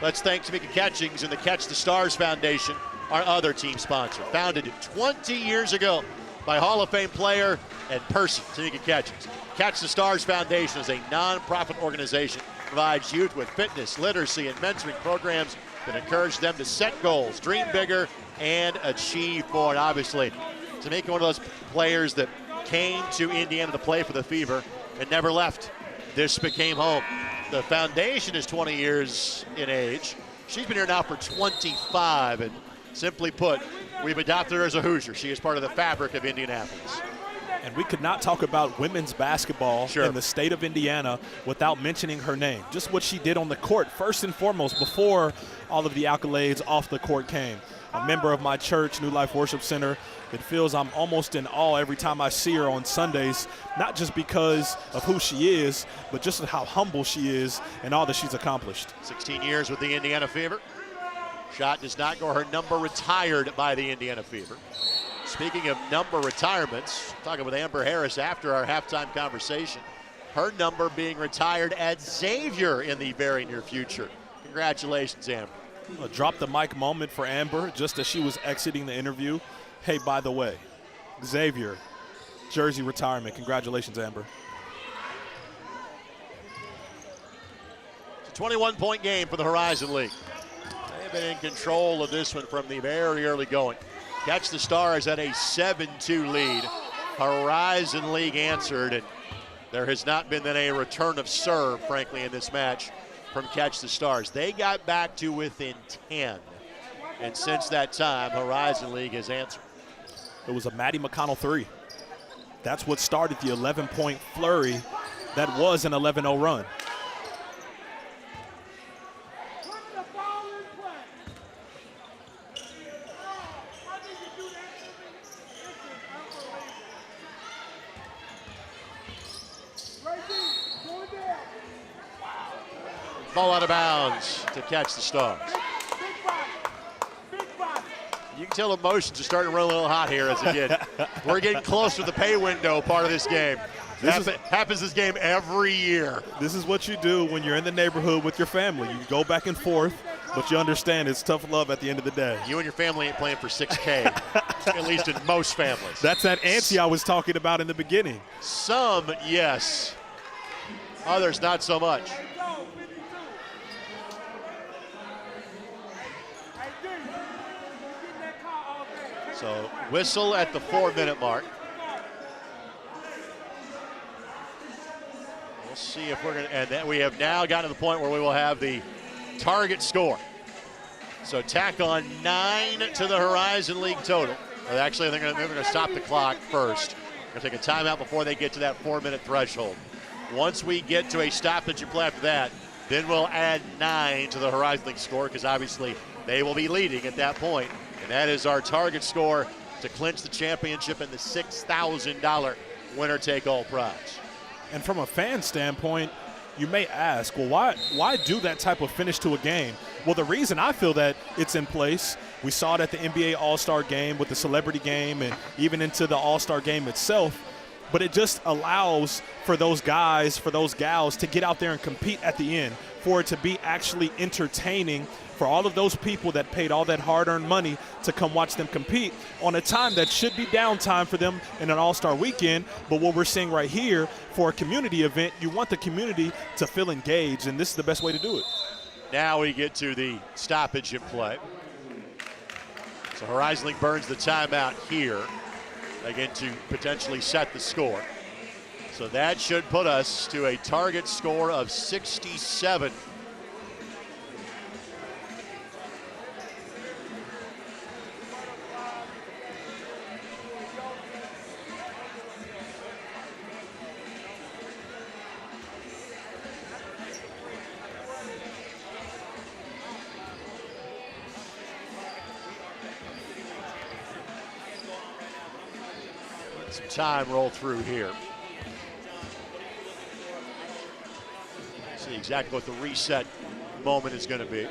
Let's thank Tamika Catchings and the Catch the Stars Foundation, our other team sponsor. Founded 20 years ago by Hall of Fame player and person, Tamika Catchings. Catch the Stars Foundation is a non-profit organization that provides youth with fitness, literacy, and mentoring programs that encourage them to set goals, dream bigger, and achieve more. And obviously, Tamika, one of those players that came to Indiana to play for the Fever and never left. This became home. The foundation is 20 years in age. She's been here now for 25, and simply put, we've adopted her as a Hoosier. She is part of the fabric of Indianapolis. And we could not talk about women's basketball Sure. in the state of Indiana without mentioning her name. Just what she did on the court, first and foremost, before all of the accolades off the court came. A member of my church, New Life Worship Center. It feels I'm almost in awe every time I see her on Sundays, not just because of who she is, but just how humble she is and all that she's accomplished. 16 years with the Indiana Fever. Shot does not go. Her number retired by the Indiana Fever. Speaking of number retirements, talking with Amber Harris after our halftime conversation, her number being retired at Xavier in the very near future. Congratulations, Amber. A drop the mic moment for Amber just as she was exiting the interview. Hey, by the way, Xavier, jersey retirement. Congratulations, Amber. It's a 21-point game for the Horizon League. They've been in control of this one from the very early going. Catch the Stars at a 7-2 lead. Horizon League answered, and there has not been then a return of serve, frankly, in this match from Catch the Stars. They got back to within 10, and since that time, Horizon League has answered. It was a Maddie McConnell three. That's what started the 11-point flurry that was an 11-0 run. Ball out of bounds to Catch the Stars. You can tell emotions are starting to run a little hot here as a kid. We're getting close to the pay window part of this game. Happens this game every year. This is what you do when you're in the neighborhood with your family. You go back and forth, but you understand it's tough love at the end of the day. You and your family ain't playing for 6K, at least in most families. That's that ante I was talking about in the beginning. Some, yes. Others, not so much. So whistle at the 4-minute mark. We'll see if we're going to, and then we have now gotten to the point where we will have the target score. So tack on 9 to the Horizon League total. Well, actually, they're going to stop the clock first. They're going to take a timeout before they get to that 4-minute threshold. Once we get to a stoppage and play after that, then we'll add 9 to the Horizon League score because obviously they will be leading at that point. And that is our target score to clinch the championship and the $6,000 winner-take-all prize. And from a fan standpoint, you may ask, well, why do that type of finish to a game? Well, the reason I feel that it's in place, we saw it at the NBA All-Star Game with the Celebrity Game and even into the All-Star Game itself, but it just allows for those guys, for those gals to get out there and compete at the end, for it to be actually entertaining for all of those people that paid all that hard-earned money to come watch them compete on a time that should be downtime for them in an all-star weekend. But what we're seeing right here, for a community event, you want the community to feel engaged, and this is the best way to do it. Now we get to the stoppage in play. So Horizon League burns the timeout here, again, to potentially set the score. So that should put us to a target score of 67. Some time roll through here. See exactly what the reset moment is going to be.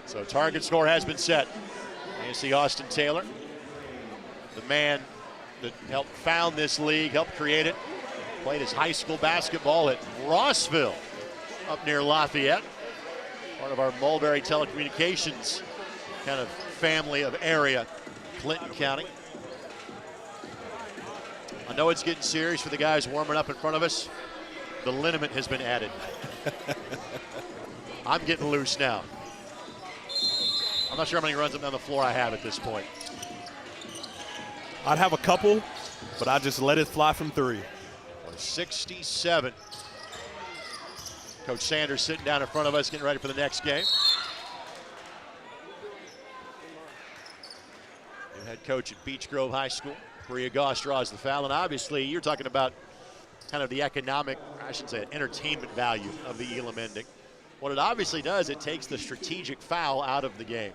So target score has been set. You see Austin Taylor, the man that helped found this league, helped create it. Played his high school basketball at Rossville up near Lafayette. Part of our Mulberry Telecommunications kind of family of area, Clinton County. I know it's getting serious for the guys warming up in front of us. The liniment has been added. I'm getting loose now. I'm not sure how many runs up down the floor I have at this point. I'd have a couple, but I just let it fly from 3. 67. Coach Sanders sitting down in front of us, getting ready for the next game. New head coach at Beech Grove High School. Bria Goss draws the foul, and obviously you're talking about kind of the economic, I should say, entertainment value of the Elam ending. What it obviously does, it takes the strategic foul out of the game.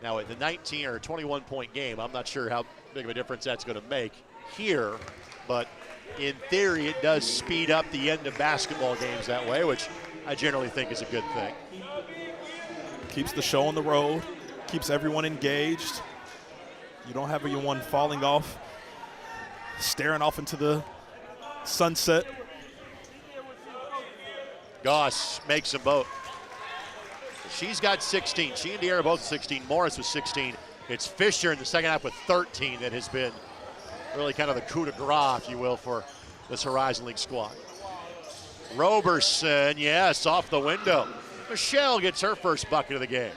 Now, at the 19 or 21-point game, I'm not sure how big of a difference that's going to make here, but in theory, it does speed up the end of basketball games that way, which I generally think is a good thing. Keeps the show on the road, keeps everyone engaged. You don't have anyone falling off, staring off into the sunset. Goss makes them both. She's got 16. She and De'Ara both 16. Morris was 16. It's Fisher in the second half with 13 that has been really kind of the coup de grace, if you will, for this Horizon League squad. Roberson, yes, off the window. Michelle gets her first bucket of the game.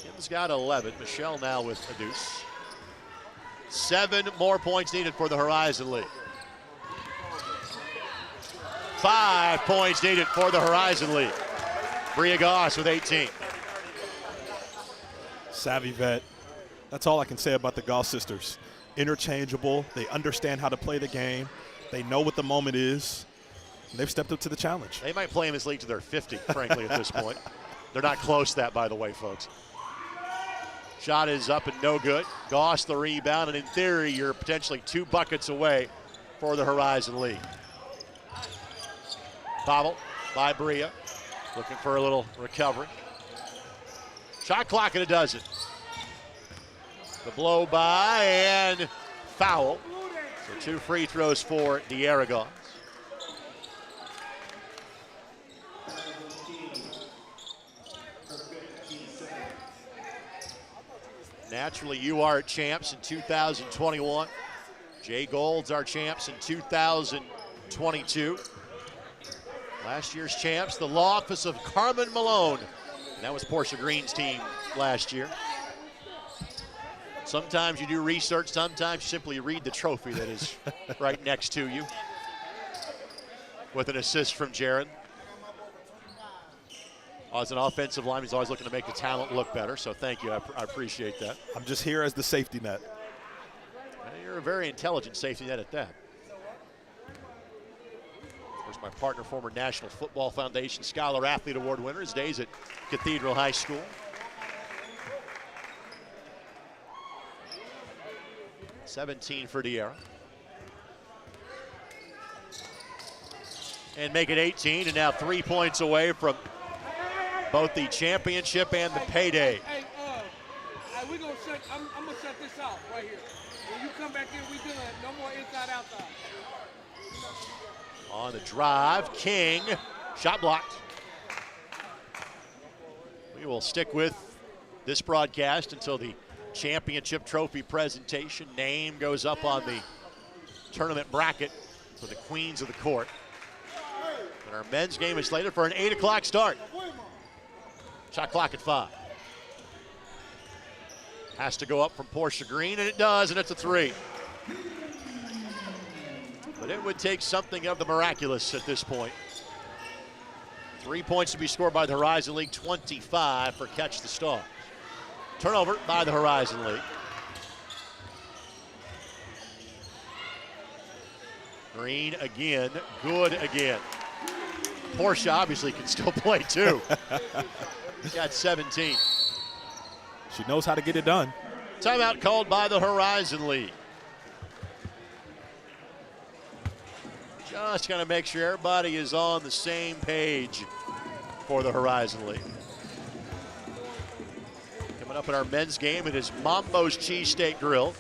Kim's got 11. Michelle now with a deuce. 7 more points needed for the Horizon League. 5 points needed for the Horizon League. Bria Goss with 18. Savvy vet. That's all I can say about the Goss sisters. Interchangeable. They understand how to play the game. They know what the moment is. And they've stepped up to the challenge. They might play in this league to their 50, frankly, at this point. They're not close to that, by the way, folks. Shot is up and no good. Goss the rebound, and in theory, you're potentially 2 buckets away for the Horizon League. Pavel by Bria, looking for a little recovery. Shot clock and a dozen. The blow by and foul. So 2 free throws for De'Ara Goss. Naturally, you are champs in 2021. Jay Gold's our champs in 2022. Last year's champs, the law office of Carmen Malone. And that was Portia Green's team last year. Sometimes you do research, sometimes you simply read the trophy that is right next to you. With an assist from Jaron. As an offensive lineman, he's always looking to make the talent look better, so thank you, I appreciate that. I'm just here as the safety net. You're a very intelligent safety net at that. There's my partner, former National Football Foundation Scholar Athlete Award winner, his days at Cathedral High School. $17 for De'Ara. And make it 18, and now 3 points away from both the championship and the payday. Hey, we gonna shut. I'm gonna shut this out right here. When you come back in, we doing no more inside outside. On the drive, King, shot blocked. We will stick with this broadcast until the championship trophy presentation. Name goes up on the tournament bracket for the Queens of the Court. And our men's game is slated for an 8 o'clock start. Shot clock at 5. Has to go up from Portia Green, and it does, and it's a 3. But it would take something of the miraculous at this point. 3 points to be scored by the Horizon League, 25 for Catch the Stars. Turnover by the Horizon League. Green again, good again. Portia obviously can still play too. Got 17. She knows how to get it done. Timeout called by the Horizon League. Just going to make sure everybody is on the same page for the Horizon League. Coming Coming up in our men's game, it is Mambo's Cheesesteak Grill,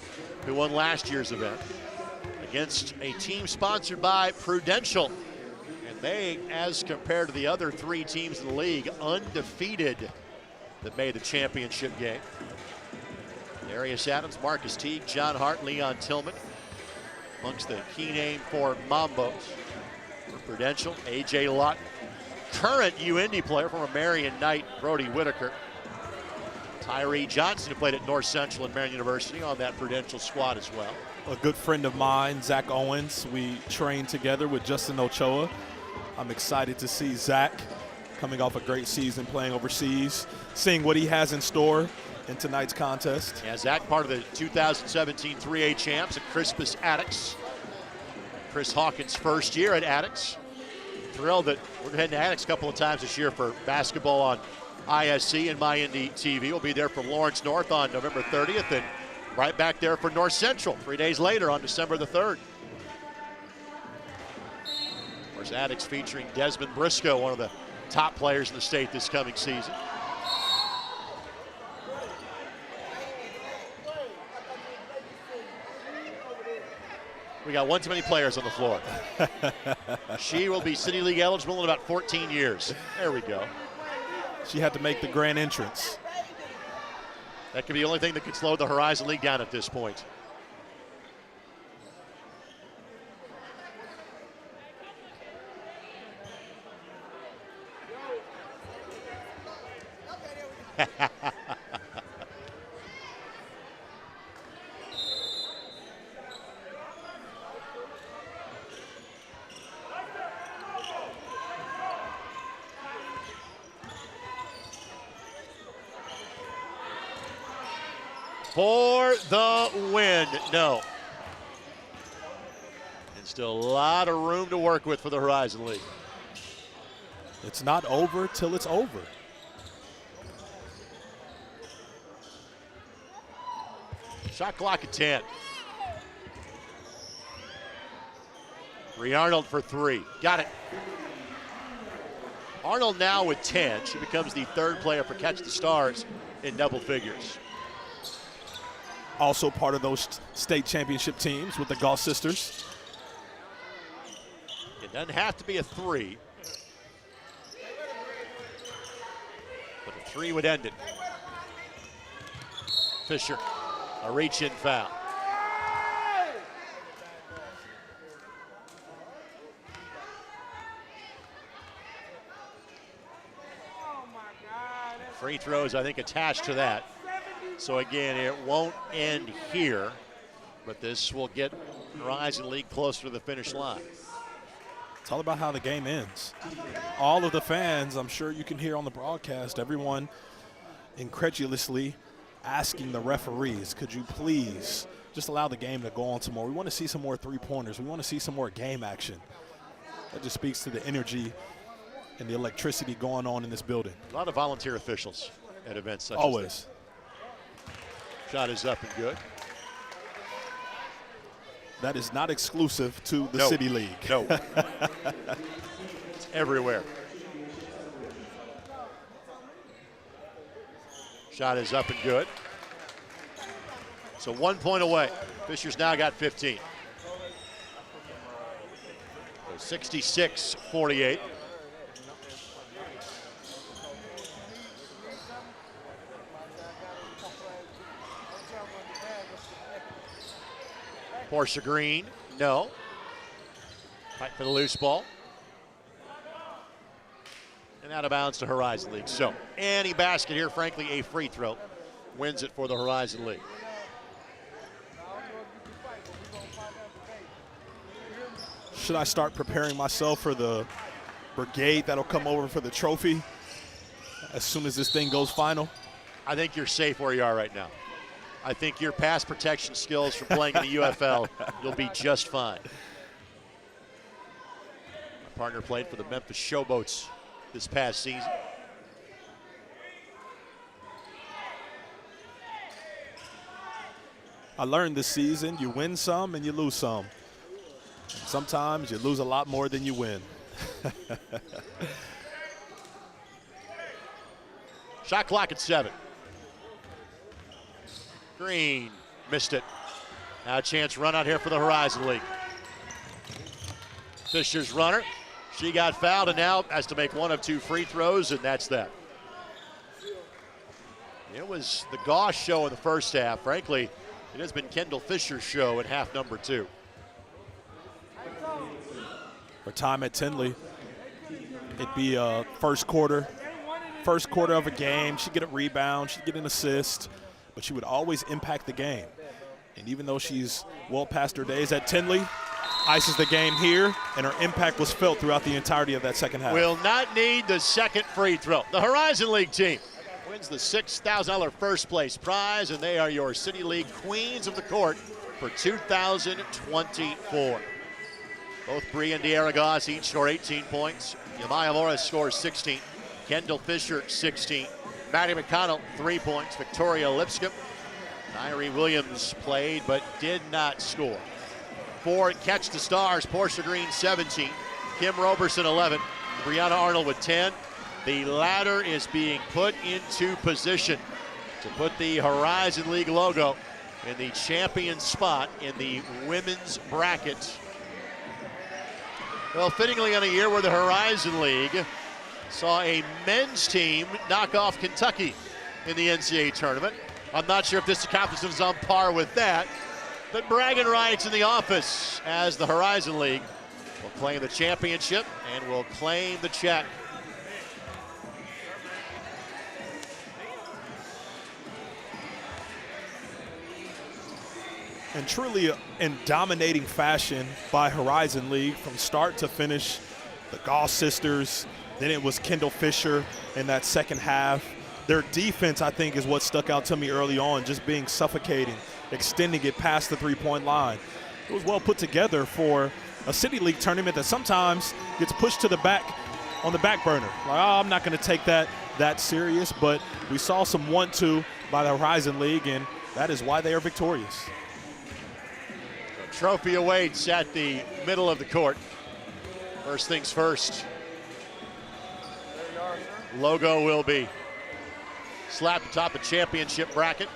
who won last year's event, against a team sponsored by Prudential. And they, as compared to the other 3 teams in the league, undefeated, that made the championship game. Darius Adams, Marcus Teague, John Hart, Leon Tillman, amongst the key name for Mambos. For Prudential, A.J. Lawton, current UIndy player, former Marion Knight, Brody Whitaker, Tyree Johnson, who played at North Central and Marion University, on that Prudential squad as well. A good friend of mine, Zach Owens. We trained together with Justin Ochoa. I'm excited to see Zach coming off a great season playing overseas, seeing what he has in store in tonight's contest. Yeah, Zach, part of the 2017 3A champs at Crispus Attucks. Chris Hawkins' first year at Attucks. Thrilled that we're heading to Attucks a couple of times this year for basketball on ISC and MyIndy TV. We'll be there for Lawrence North on November 30th and right back there for North Central 3 days later on December the 3rd. Of course, Attucks featuring Desmond Briscoe, one of the top players in the state this coming season. We got one too many players on the floor. She will be City League eligible in about 14 years. There we go. She had to make the grand entrance. That could be the only thing that could slow the Horizon League down at this point. For the win, no. And still a lot of room to work with for the Horizon League. It's not over till it's over. Shot clock at 10. Bree Arnold for 3. Got it. Arnold now with 10. She becomes the 3rd player for Catch the Stars in double figures. Also part of those state championship teams with the Gall sisters. It doesn't have to be a 3. But a 3 would end it. Fisher, a reach-in foul. Free throws, I think, attached to that. So again, it won't end here, but this will get Horizon League closer to the finish line. It's all about how the game ends. All of the fans, I'm sure you can hear on the broadcast, everyone incredulously asking the referees, could you please just allow the game to go on some more? We want to see some more three-pointers. We want to see some more game action. That just speaks to the energy and the electricity going on in this building. A lot of volunteer officials at events such as Always. this. Shot is up and good. That is not exclusive to the City League. No. It's everywhere. Shot is up and good. So 1 point away. Fisher's now got 15. So 66-48. Portia Green, no. Fight for the loose ball. And out of bounds to Horizon League. So any basket here, frankly, a free throw, wins it for the Horizon League. Should I start preparing myself for the brigade that'll come over for the trophy as soon as this thing goes final? I think you're safe where you are right now. I think your pass protection skills from playing in the UFL, you'll be just fine. My partner played for the Memphis Showboats this past season. I learned this season, you win some and you lose some. Sometimes you lose a lot more than you win. Shot clock at 7. Green missed it. Now a chance run out here for the Horizon League. Fisher's runner. She got fouled and now has to make one of 2 free throws, and that's that. It was the Goss show in the first half. Frankly, it has been Kendall Fisher's show in half number 2. Her time at Tinley, it'd be first quarter of a game. She'd get a rebound, she'd get an assist, but she would always impact the game. And even though she's well past her days at Tinley, ices the game here, and her impact was felt throughout the entirety of that second half. Will not need the second free throw. The Horizon League team wins the $6,000 first place prize, and they are your City League Queens of the Court for 2024. Both Bree and De'Ara Goss each score 18 points. Yamaya Morris scores 16. Kendall Fisher 16. Maddie McConnell 3 points. Victoria Lipscomb. Tyree Williams played but did not score. 4 Catch the Stars. Portia Green 17. Kim Roberson 11. Brianna Arnold with 10. The ladder is being put into position to put the Horizon League logo in the champion spot in the women's bracket. Well, fittingly on a year where the Horizon League saw a men's team knock off Kentucky in the NCAA tournament. I'm not sure if this accomplishment is on par with that, but bragging rights in the office as the Horizon League will claim the championship and will claim the check. And truly in dominating fashion by Horizon League from start to finish. The Goss sisters, then it was Kendall Fisher in that second half. Their defense, I think, is what stuck out to me early on, just being suffocating, extending it past the three-point line. It was well put together for a City League tournament that sometimes gets pushed to the back on the back burner. Like, oh, I'm not going to take that serious, but we saw some want-to by the Horizon League, and that is why they are victorious. Trophy awaits at the middle of the court. First things first. Logo will be slapped atop the championship bracket.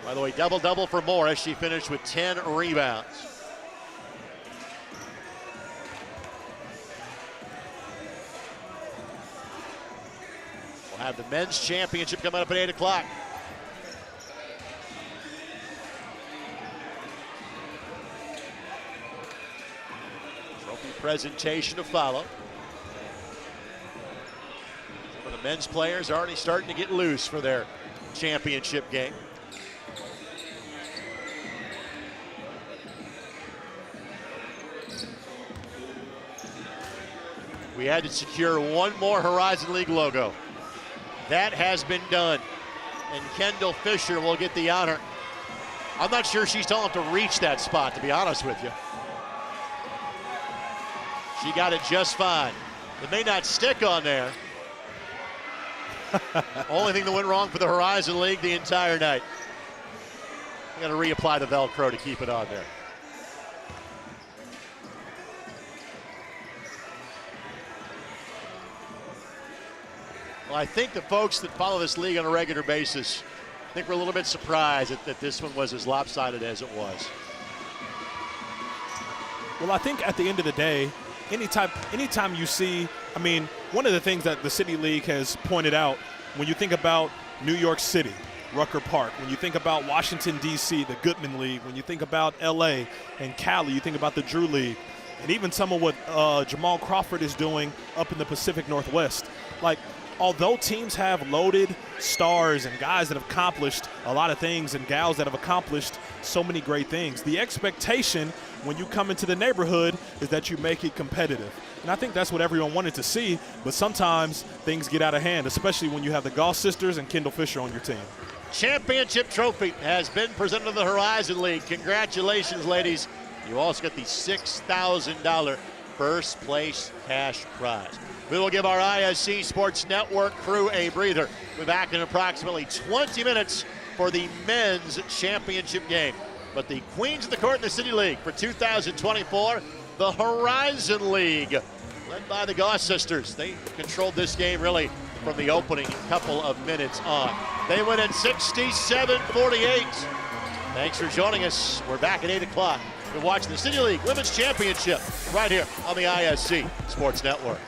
By the way, double-double for Morris. She finished with 10 rebounds. We'll have the men's championship coming up at 8 o'clock. Presentation to follow. Some of the men's players are already starting to get loose for their championship game. We had to secure one more Horizon League logo. That has been done, and Kendall Fisher will get the honor. I'm not sure she's tall enough to reach that spot, to be honest with you. She got it just fine. It may not stick on there. Only thing that went wrong for the Horizon League the entire night. You got to reapply the Velcro to keep it on there. Well, I think the folks that follow this league on a regular basis, I think we're a little bit surprised that this one was as lopsided as it was. Well, I think at the end of the day, anytime you see, I mean, one of the things that the City League has pointed out, when you think about New York City, Rucker Park, when you think about Washington, D.C., the Goodman League, when you think about L.A. and Cali, you think about the Drew League, and even some of what Jamal Crawford is doing up in the Pacific Northwest. Like, although teams have loaded stars and guys that have accomplished a lot of things and gals that have accomplished so many great things, the expectation when you come into the neighborhood is that you make it competitive. And I think that's what everyone wanted to see, but sometimes things get out of hand, especially when you have the Goss sisters and Kendall Fisher on your team. Championship trophy has been presented to the Horizon League. Congratulations, ladies. You also get the $6,000 first place cash prize. We will give our ISC Sports Network crew a breather. We'll be back in approximately 20 minutes for the men's championship game. But the Queens of the Court in the City League for 2024, the Horizon League, led by the Goss sisters. They controlled this game really from the opening couple of minutes on. They win at 67-48. Thanks for joining us. We're back at 8 o'clock. You're watching the City League Women's Championship right here on the ISC Sports Network.